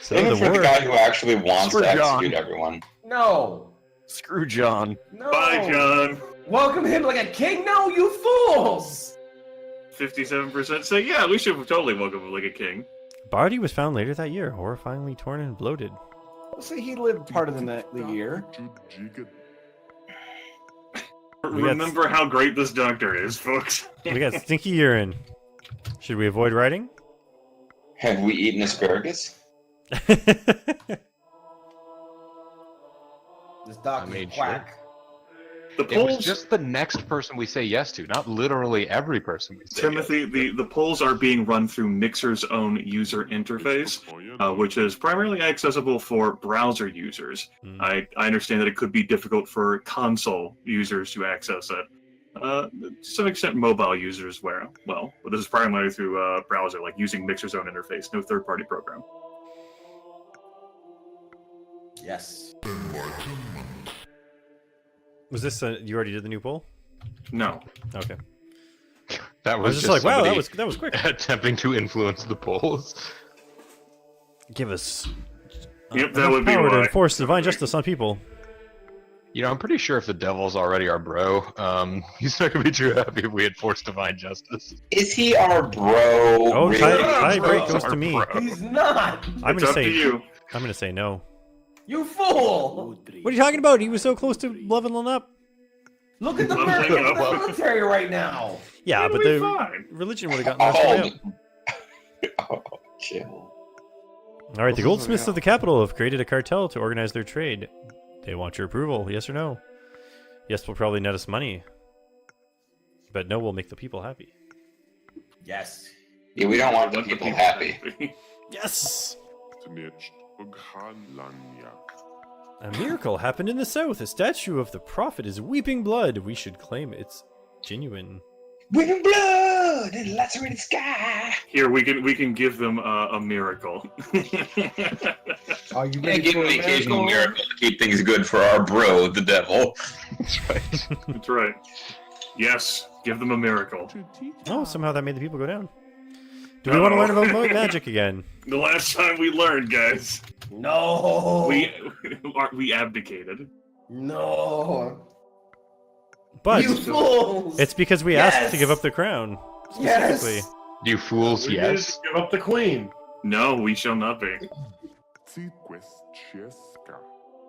So Aim the for the war. guy who actually wants Screw to John. execute everyone. No! Screw John. No! Bye, John. Welcome him like a king? No, you fools! 57% say, yeah, we should totally welcome him like a king. Body was found later that year, horrifyingly torn and bloated. I'll say he lived part of the year. We got- Remember how great this doctor is, folks. We got stinky urine. Should we avoid riding? Have we eaten asparagus? This doctor's made quack. The It was polls, just the next person we say yes to, not literally every person we say Timothy, the polls are being run through Mixer's own user interface, which is primarily accessible for browser users. Hmm. I understand that it could be difficult for console users to access it. To some extent, mobile users well, but this is primarily through browser, like using Mixer's own interface, no third-party program. Yes. Was this you already did the new poll? No. Okay. That I was just like, wow, that was quick. attempting to influence the polls. Give us Yep, that enough would be power to why. enforce divine justice on people. You know, I'm pretty sure if the devil's already our bro, he's not gonna be too happy if we enforce divine justice. Is he our bro? Oh, really? tie break Bro. goes to me. Bro. He's not! I'm It's gonna up to say you. I'm gonna say no. You fool! What are you talking about? He was so close to leveling up. Look at the Leveling up. military right now! Yeah, It'll but be the fine. religion would have gotten us way up. Oh, chill. All right, the goldsmiths of the capital have created a cartel to organize their trade. They want your approval, yes or no? Yes will probably net us money, but no will make the people happy. Yes. Yeah, we don't want the Let the people happy. happy. Yes. A miracle happened in the south. A statue of the prophet is weeping blood. We should claim it's genuine. Winning blood and lacerated sky. Here, we can give them a miracle. Are you And ready give for them a the occasional miracle? miracle to keep things good for our bro, the devil. That's right. That's right. Yes, give them a miracle. Oh, somehow that made the people go down. Do we want to learn about magic again? The last time we learned, guys, No. we abdicated. No. But You fools. it's because we asked to Yes. give up the crown. Yes. Specifically. You fools, We yes. need to give up the queen. No, we shall not be.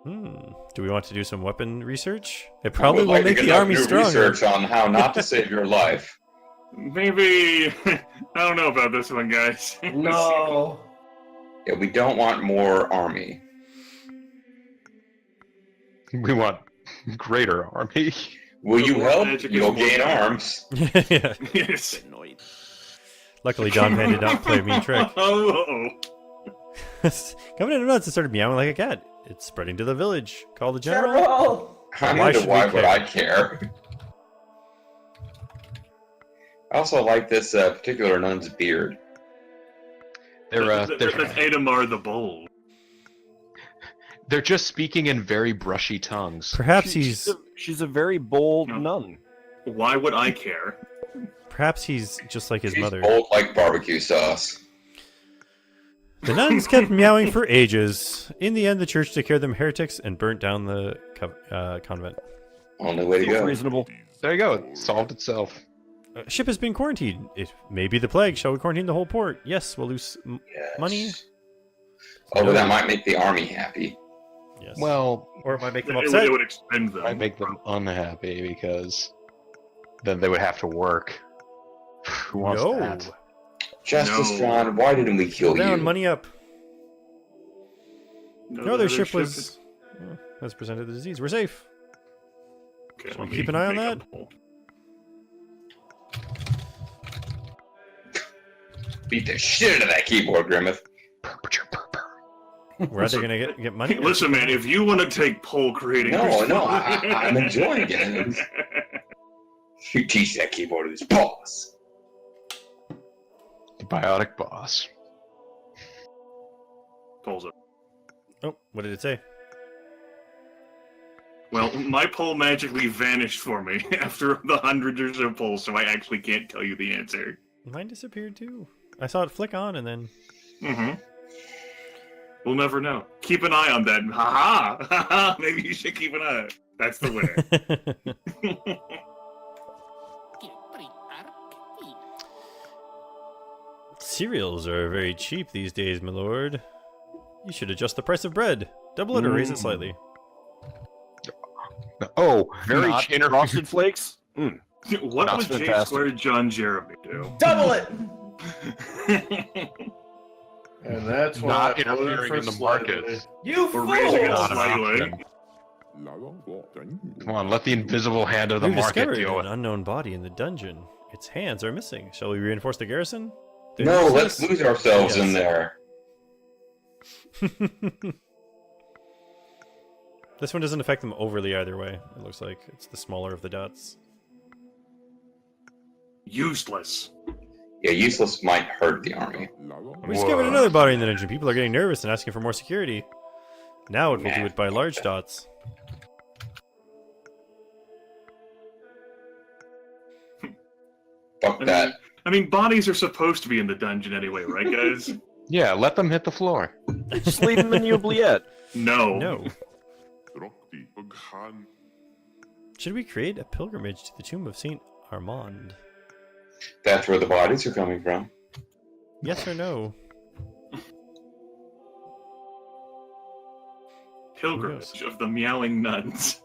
Do we want to do some weapon research? It probably I would will like make to the conduct army new stronger. research on how not to save your life. Maybe I don't know about this one, guys. No. Yeah, we don't want more army. We want greater army. Will you help? Magic is You'll more gain power. arms. Yeah. Yes. Luckily, John Van did not play a mean trick. Oh. Coming in nuts and started meowing like a cat. It's spreading to the village. Call the general. General. I Why wonder should we why would care? I care? I also like this particular nun's beard. That's Adamar the Bold. They're just speaking in very brushy tongues. Perhaps he's She's a very bold No. nun. Why would I care? just like his She's mother. bold like barbecue sauce. The nuns kept meowing for ages. In the end, the church declared them heretics and burnt down the convent. Only way to Seems go. reasonable. There you go. It solved itself. Ship has been quarantined. It may be the plague. Shall we quarantine the whole port? Yes, we'll lose Yes. money. Oh, No. but that might make the army happy. Yes. Well, or it might make them It upset. would expend them. might make them unhappy because then they would have to work. Who wants No. that? Justice No. John, why didn't we kill Down, you? money up. No, No, the their other ship has presented the disease. We're safe. Okay, So let keep me an eye on make that. a poll. Beat the shit out of that keyboard, Grimmeth. We're either gonna get money. or- Listen, man, if you want to take poll creating, No, I'm enjoying it. You teach that keyboard to this boss. The biotic boss. Polls up. Oh, what did it say? Well, my poll magically vanished for me after the hundreds or so polls, so I actually can't tell you the answer. Mine disappeared too. I saw it flick on and then. Mm-hmm. We'll never know. Keep an eye on that. Ha ha! Maybe you should keep an eye. That's the winner. Cereals are very cheap these days, my lord. You should adjust the price of bread. Double it or raise it slightly. Oh, very Not Frosted Flakes? Mm. What That's would J fantastic. Squared John Jeremy do? Double it. And that's why Not I voted interfering for in the slightly. market. You We're raising it fools. slightly. Come on, let the invisible hand of the We've market discovered deal an with. unknown body in the dungeon. Its hands are missing. Shall we reinforce the garrison? They're No, useless. let's lose ourselves in Yes. there. This one doesn't affect them overly either way. It looks like it's the smaller of the dots. Useless. Yeah, useless might hurt the army. We discovered another body in the dungeon. People are getting nervous and asking for more security. Now it will do it by large dots. Fuck that. I mean, bodies are supposed to be in the dungeon anyway, right, guys? Yeah, let them hit the floor. Just leave them in the oubliette. No. No. Should we create a pilgrimage to the tomb of Saint Armand? That's where the bodies are coming from. Yes or no? Pilgrimage of the meowing nuns.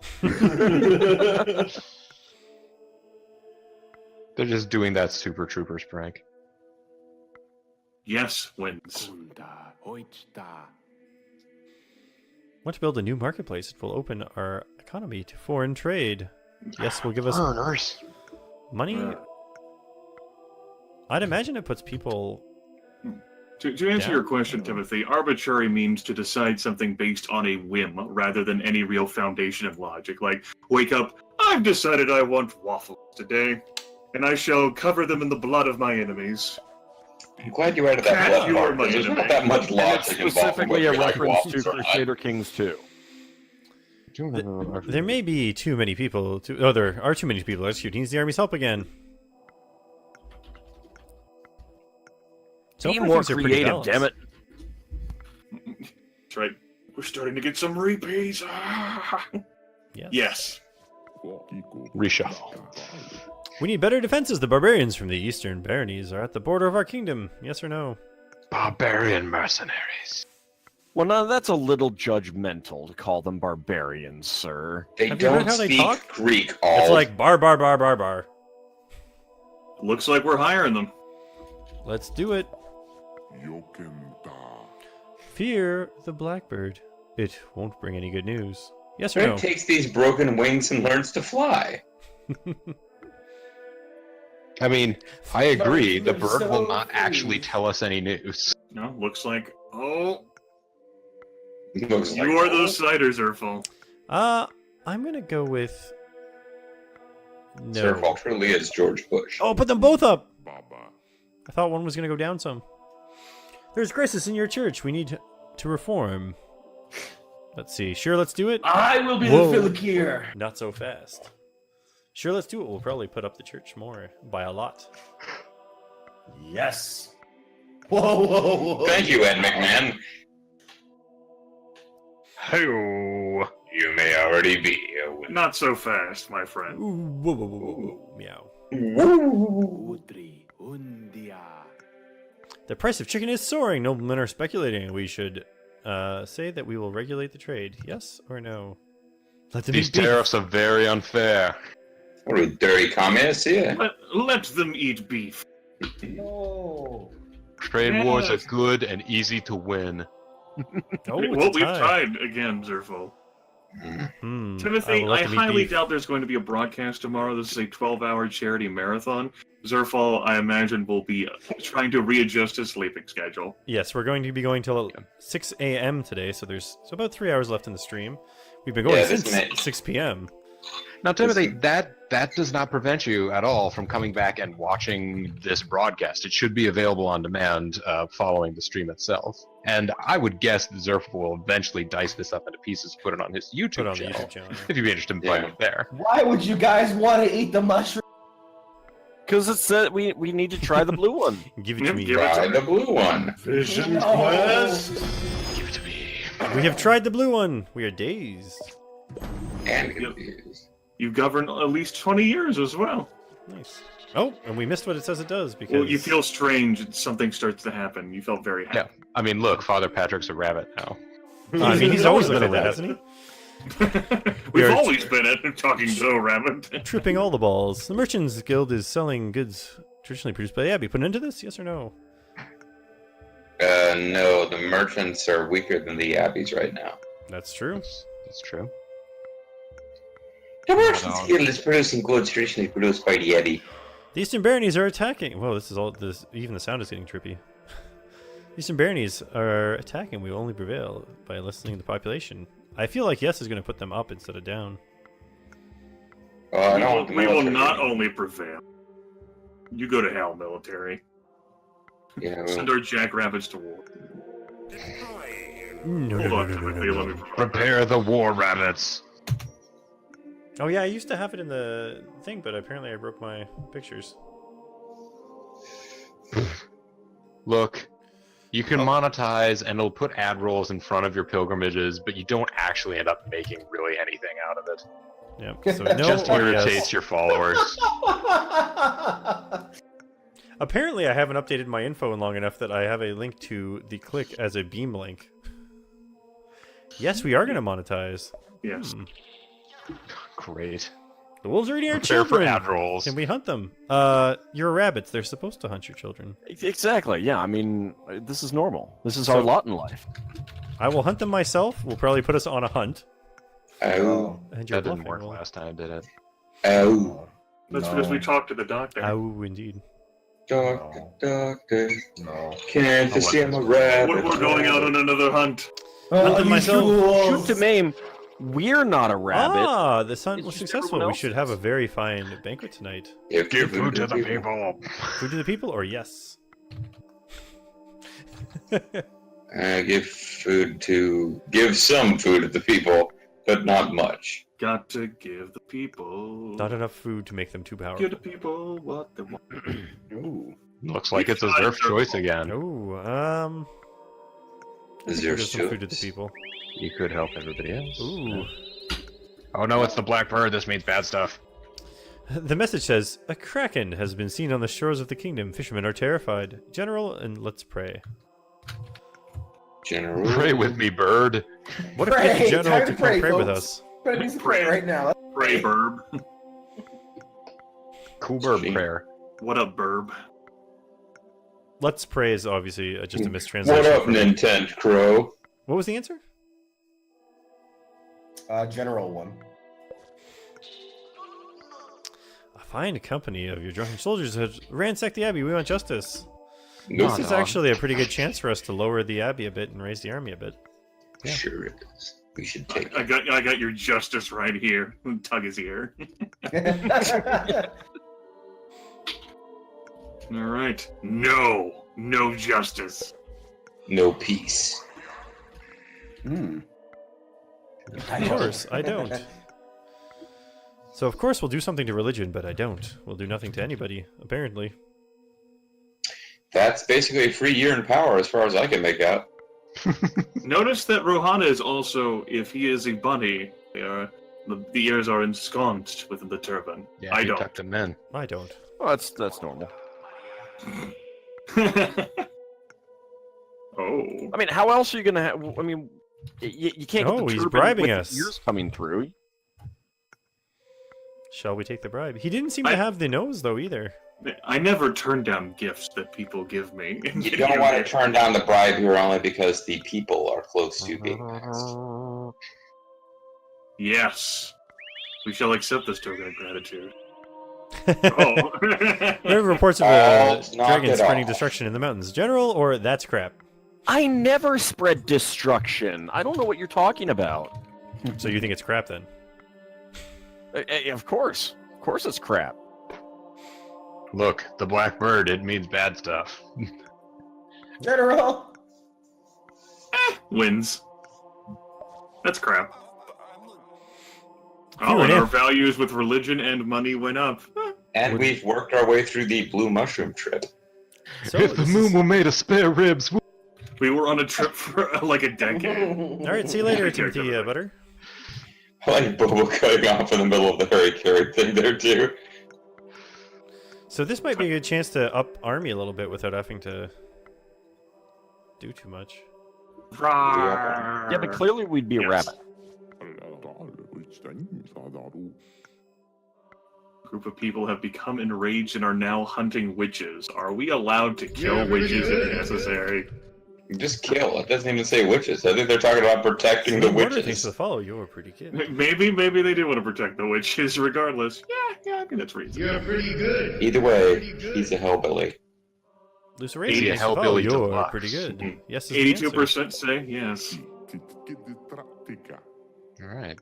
They're just doing that Super Troopers prank. Yes wins. Want to build a new marketplace. It will open our economy to foreign trade. Yes, will give us money. I'd imagine it puts people To answer your question, Timothy, arbitrary means to decide something based on a whim rather than any real foundation of logic. Like, wake up, I've decided I want waffles today, and I shall cover them in the blood of my enemies. I'm glad you added that Cat, blood you are part, my because there's enemy. not that much And it's logic involved. in specifically a whether you like reference to waffles or not. Crusader Kings 2. There may be too many people. There are too many people executing. He needs the army's help again. So Be far, more things are pretty creative, balanced. damn it. That's right. We're starting to get some repeats. Yes. Reshuffle. We need better defenses. The barbarians from the eastern baronies are at the border of our kingdom. Yes or no? Barbarian mercenaries. Well, now that's a little judgmental to call them barbarians, sir. They Have you heard don't how they speak talk? Greek. It's like bar. Looks like we're hiring them. Let's do it. Fear the blackbird. It won't bring any good news. Yes or Fred no? takes these broken wings and learns to fly. I mean, I agree. The They're bird so will not free. actually tell us any news. No, looks like. Oh, Looks like you are the decider, Zerfall. I'm gonna go with no. Zerfall truly is George Bush. Oh, put them both up. I thought one was gonna go down some. There's crisis in your church. We need to reform. Let's see. Sure, let's do it. I will be Whoa. the Filakir. Not so fast. Sure, let's do it. We'll probably put up the church more by a lot. Yes. Whoa. Thank you, Ed McMahon. Hey, You may already be a winner. Not so fast, my friend. Ooh, whoa, whoa, whoa, whoa, whoa. Meow. The price of chicken is soaring. Noblemen are speculating. We should say that we will regulate the trade. Yes or no? Let them these eat beef. tariffs are very unfair. What are we, dirty communists? Yeah. Let them eat beef. No. Trade wars are Yes. good and easy to win. Oh, it's Well, a we've tie. tried again, Zerfall. Hmm. Timothy, will let I them eat highly beef. doubt there's going to be a broadcast tomorrow. This is a 12-hour charity marathon. Zerfall, I imagine, will be trying to readjust his sleeping schedule. Yes, we're going to be going till 6 a.m. today, so there's about 3 hours left in the stream. We've been going Yeah, this since may- 6 p.m. Now, Timothy, that does not prevent you at all from coming back and watching this broadcast. It should be available on demand following the stream itself. And I would guess that Zerf will eventually dice this up into pieces, put it on his Put YouTube on the channel. YouTube channel. yeah. If you'd be interested in playing it there. Why would you guys want to eat the mushroom? Because it said we need to try the blue one. Give it to Yep, me. give it Try the blue one. Vision No. Quest. Give it to me. We have tried the blue one. We are dazed. And confused. You govern at least 20 years as well. Nice. Oh, and we missed what it says it does because Well, you feel strange and something starts to happen. You felt very Yeah. happy. I mean, look, Father Patrick's a rabbit now. I mean, he's always looked like that, rabbit. hasn't he? We've are- always been at talking Joe Rabbit. Tripping all the balls. The Merchants Guild is selling goods traditionally produced by the Abbey. Put an end to this? Yes or no? No, the merchants are weaker than the abbeys right now. That's true. That's true. The merchants guild is producing goods traditionally produced by the abbey. The Eastern Baronies are attacking. Whoa, this is all. This even the sound is getting trippy. The Eastern Baronies are attacking. We will only prevail by lessening the population. I feel like yes is going to put them up instead of down. I don't want the We will military. not only prevail. You go to hell, military. Yeah, well, Send our jackrabbits to war. No, Hold on, Timothy. Let me Prepare the war rabbits. Oh yeah, I used to have it in the thing, but apparently I broke my pictures. Look, you can monetize and it'll put ad rolls in front of your pilgrimages, but you don't actually end up making really anything out of it. Yep. So no Just or irritates yes. your followers. Apparently, I haven't updated my info in long enough that I have a link to the click as a beam link. Yes, we are going to monetize. Yes. Great. The wolves are eating our Prepare for children. ad rolls. Can we hunt them? You're rabbits. They're supposed to hunt your children. Exactly. Yeah. I mean, this is normal. This is our lot in life. I will hunt them myself. We'll probably put us on a hunt. oh, And you're That didn't bluffing. work Well, last time, did it? oh. That's because we talked to the doctor. ow, indeed. Doctor, doctor, No. can't you see I'm a rabbit? We're going out on another hunt. Hunting myself. Shoot to maim. We're not a rabbit. Ah, the hunt It's was just successful. everyone We should have a very fine banquet tonight. Give Food to the people. Food to the people, or yes? Give some food to the people, but not much. Got to give the people. Not enough food to make them too powerful. Give the people what they want. Ooh. Looks like it's a Zerf choice again. Oh, Is there's yours some food to too? the people. You could help everybody else. Ooh. Oh no, it's the black bird. This means bad stuff. The message says, a kraken has been seen on the shores of the kingdom. Fishermen are terrified. General, and let's pray. General. Pray with me, bird. What if we get the Pray, general time to to come pray, pray with folks. us? But it needs to pray right now. Pray, burb. Cool bird prayer. What up, burb? Let's pray is obviously just a mistranslation. What up, for- Nintendo Crow? What was the answer? General one. A fine company of your drunken soldiers has ransacked the abbey. We want justice. Nope. This is actually a pretty good chance for us to lower the abbey a bit and raise the army a bit. Yeah. Sure it is. We should take I it. got your justice right here. Tug his ear. All right. No justice. No peace. Hmm. Of course, I don't. So of course we'll do something to religion, but I don't. We'll do nothing to anybody, apparently. That's basically a free year in power, as far as I can make out. Notice that Rohana is also, if he is a bunny, the ears are ensconced within the turban. Yeah, I you don't. tuck them in. I don't. Oh, that's normal. Oh. I mean, how else are you gonna have? I mean, you can't. Oh, get the he's turban bribing with the us. Ears coming through. Shall we take the bribe? He didn't seem to have the nose, though, either. I never turn down gifts that people give me. You don't want to turn down the bribe here only because the people are close to being nice. Yes. We shall accept this token of gratitude. Oh. There are reports of Oh, knock dragons it spreading off. destruction in the mountains. General, or that's crap? I never spread destruction. I don't know what you're talking about. So you think it's crap, then? Of course it's crap. Look, the black bird, it means bad stuff. General. Wins. That's crap. You Oh, were and in. our values with religion and money went up. And we've worked our way through the blue mushroom trip. So if the this moon is- were made of spare ribs, We were on a trip for like a decade. All right, see you later, Timothy Butter. I like Bobo cutting off in the middle of the Harry Carey thing there, too. So this might be a good chance to up army a little bit without having to do too much. Yeah, but clearly we'd be a Yes. rabbit. Group of people have become enraged and are now hunting witches. Are we allowed to kill witches if necessary? Just kill. It doesn't even say witches. I think they're talking about protecting the Thanks witches. for the follow. You're pretty good. Maybe they do want to protect the witches regardless. Yeah, I think that's reasonable. You're pretty good. Either way, he's a hellbilly. Lucerate, Eighty- thanks for the follow. hellbilly You're deluxe. pretty good. Yes, is the answer. 82% say yes. Alright.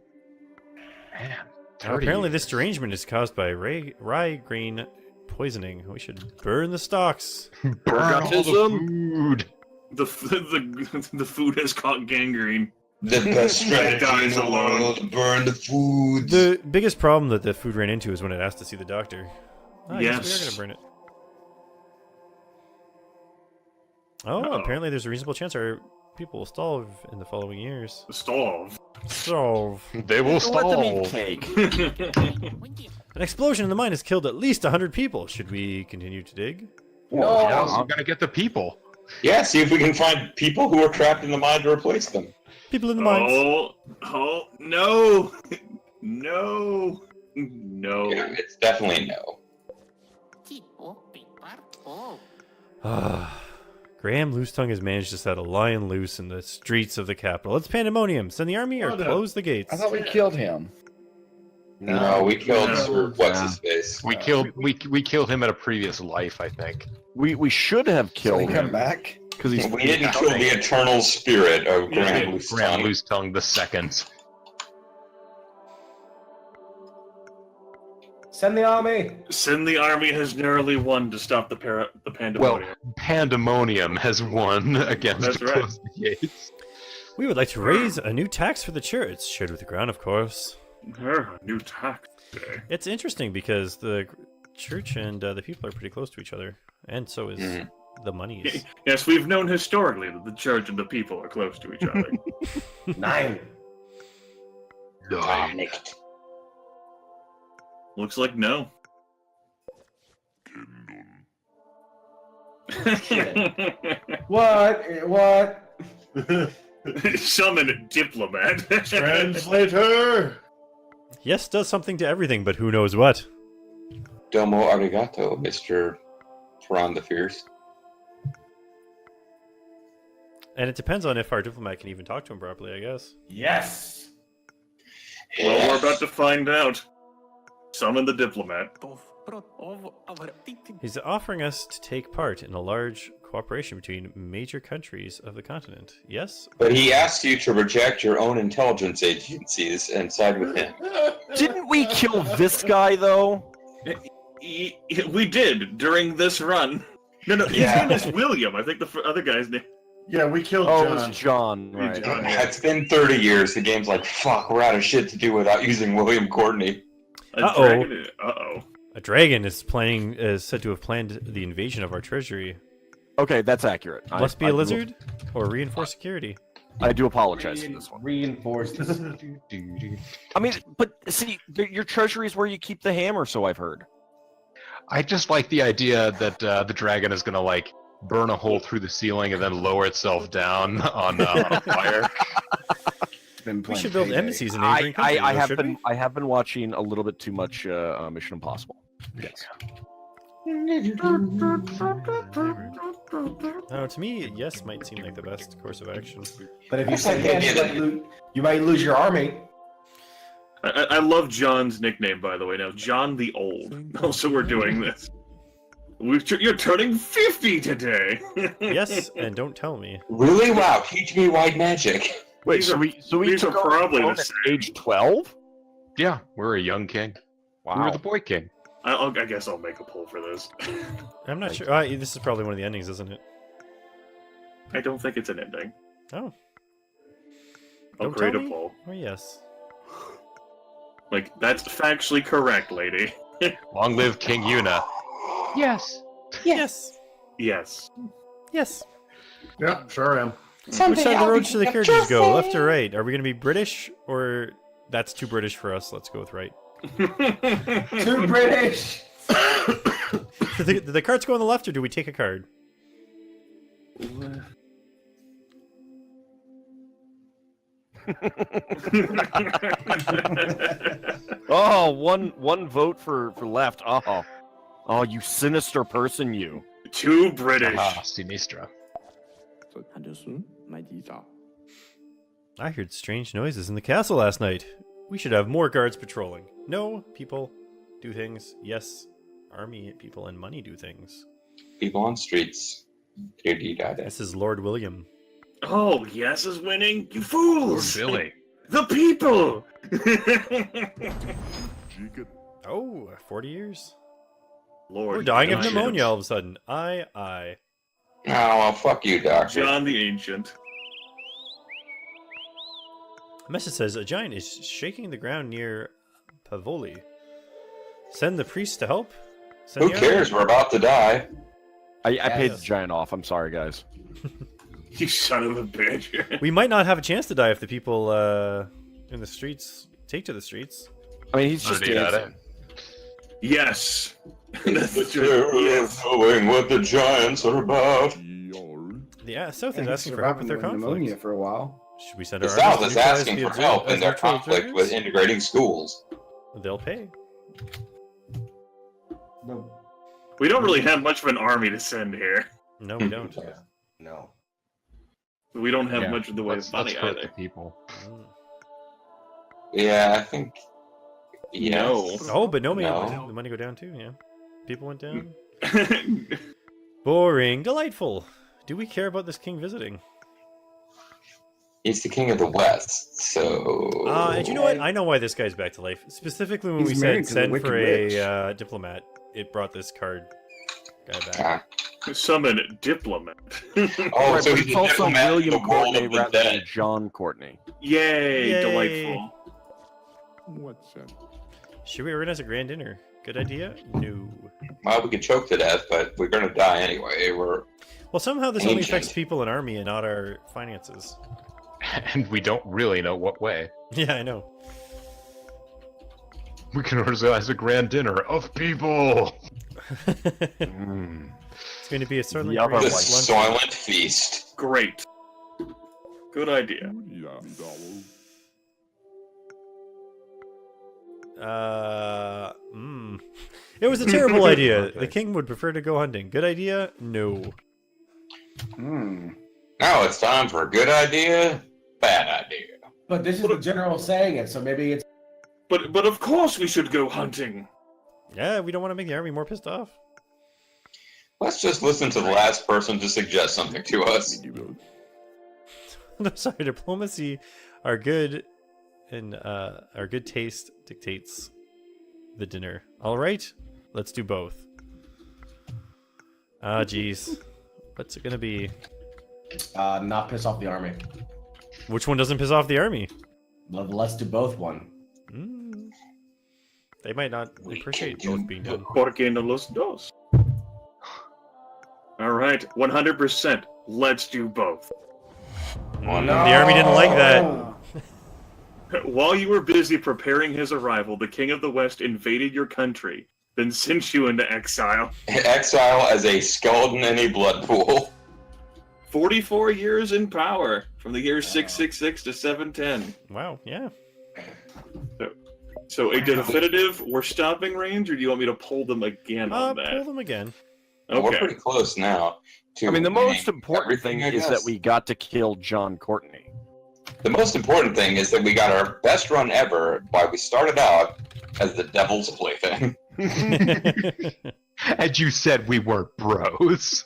Man. Now, apparently this derangement is caused by rye grain poisoning. We should burn the stalks. Burn all the food. The food has caught gangrene. The best strategy in dies the alone. world, burn the food. The biggest problem that the food ran into is when it asked to see the doctor. I guess we are Yes. going to burn it. Oh, apparently there's a reasonable chance our people will starve in the following years. Starve. Starve. They will Let them eat stall. cake. An explosion in the mine has killed at least 100 people. Should we continue to dig? No. Yeah, so we gotta get the people. Yeah, see if we can find people who are trapped in the mine to replace them. People in the mines. Oh, no. No. Yeah, it's definitely no. Graham Loosetongue has managed to set a lion loose in the streets of the capital. It's pandemonium. Send the army or Oh, no. close the gates. I thought we killed him. No, we killed No. what's his face. We killed him in a previous life, I think. We should have So killed he come him back? because he's. We didn't kill the eternal spirit of Grand Loose Grand Tongue. Loose Tongue the Second. Send the army. Send the army has narrowly won to stop the Well, pandemonium. Pandemonium has won against That's right. Close the Gates. We would like to raise a new tax for the church, shared with the crown, of course. New tax day. It's interesting because the church and the people are pretty close to each other, and so is the monies. Yes, we've known historically that the church and the people are close to each other. 9. Looks like no. What? Summon a diplomat. Translator. Yes does something to everything, but who knows what. Domo arigato, Mr. Piran the Fierce. And it depends on if our diplomat can even talk to him properly, I guess. Yes. Well, we're about to find out. Summon the diplomat. He's offering us to take part in a large cooperation between major countries of the continent. Yes? But he asked you to reject your own intelligence agencies and side with him. Didn't we kill this guy though? We did during this run. No, his name is William. I think the other guy's name. Yeah, we killed Oh, John. it was John. Right. John. It's been 30 years. The game's like, fuck, we're out of shit to do without using William Courtney. Uh-oh. A dragon is said to have planned the invasion of our treasury. Okay, that's accurate. Must be a lizard or reinforced security. I do apologize for this one. Reinforced. I mean, but see, your treasury is where you keep the hammer, so I've heard. I just like the idea that the dragon is gonna like burn a hole through the ceiling and then lower itself down on a fire. We should build embassies in neighboring countries. I have been watching a little bit too much Mission Impossible. Yes. I don't know, to me, yes might seem like the best course of action. But if you say yes, you might lose your army. I love John's nickname, by the way. Now, John the Old. Also, we're doing this. You're turning 50 today. Yes, and don't tell me. Really? Wow, teach me white magic. Wait, These so are- we these took are probably our the at same. age 12? Yeah, we're a young king. Wow. We were the boy king. I guess I'll make a poll for this. I'm not sure. This is probably one of the endings, isn't it? I don't think it's an ending. Oh. I'll Don't create tell a me? poll. Oh, yes. Like, that's factually correct, lady. Long live King Yuna. Yes. Yes. Yes. Yeah, sure am. Which side of the road should the characters go? Left or right? Are we going to be British, or that's too British for us? Let's go with right. Too British. Do the cards go on the left, or do we take a card? Oh, one vote for left. Oh, you sinister person, you. Too British. Ah, Sinistra. I heard strange noises in the castle last night. We should have more guards patrolling. No, people do things. Yes, army people and money do things. People on streets. This is Lord William. Oh, yes is winning? You fools! Billy. The people! Oh, 40 years? Lord. We're dying of John. pneumonia all of a sudden. Aye. Oh, well, fuck you, Doctor. John the Ancient. A message says a giant is shaking the ground near Pavoli. Send the priest to help. Send Who the cares? army. We're about to die. I paid the giant off. I'm sorry, guys. You son of a bitch. We might not have a chance to die if the people in the streets take to the streets. I mean, he's just dancing. Yes. It's the terror of knowing what the giants are about. The South is asking for help with their conflict. for a while. Should we send The our South armies is to neutralize asking the for help in their neutral conflict observers? with integrating schools. They'll pay. No. We don't really have much of an army to send here. No, we don't. No. We don't have Yeah, much of the way of let's money hurt either. the people. Mm. Yeah, I think No. Oh, but no, No. the money go down too. Yeah, people went down. No. Boring, delightful. Do we care about this king visiting? He's the king of the West, so. And you know what? I know why this guy's back to life. Specifically, when He's we married said to the send for Wicked a diplomat, it brought this card guy back. Summon diplomat. Oh, Right, so but he's it's a also diplomat in William the world Courtney of the rather dead. than John Courtney. Yay, Yay. delightful. What's that? Should we organize a grand dinner? Good idea? No. Well, we could choke to death, but we're gonna die anyway. We're Well, somehow this only Ancient. affects people in army and not our finances. And we don't really know what way. Yeah, I know. We can organize a grand dinner of people. It's going to be a certainly The other great the lunch. silent feast. Great. Good idea. It was a terrible idea. The king would prefer to go hunting. Good idea? No. Now it's time for a good idea, bad idea. But this is the general saying it, so maybe it's. But of course we should go hunting. Yeah, we don't want to make the army more pissed off. Let's just listen to the last person to suggest something to us. No, sorry, diplomacy, our good and our good taste dictates the dinner. All right, let's do both. Ah, geez, what's it gonna be? Not piss off the army. Which one doesn't piss off the army? Let's do both one. They might not appreciate both being done. ¿Por qué no los dos? All right, 100%. Let's do both. The army didn't like that. While you were busy preparing his arrival, the King of the West invaded your country, then sent you into exile. Exile as a skeleton in a blood pool. 44 years in power, from the year 666 to 710. Wow, yeah. So a definitive, we're stopping range, or do you want me to pull them again on that? Pull them again. We're Okay. pretty close now. I mean, the most winning important thing everything, I is that guess. we got to kill John Courtney. The most important thing is that we got our best run ever while we started out as the devil's plaything. And you said we weren't bros.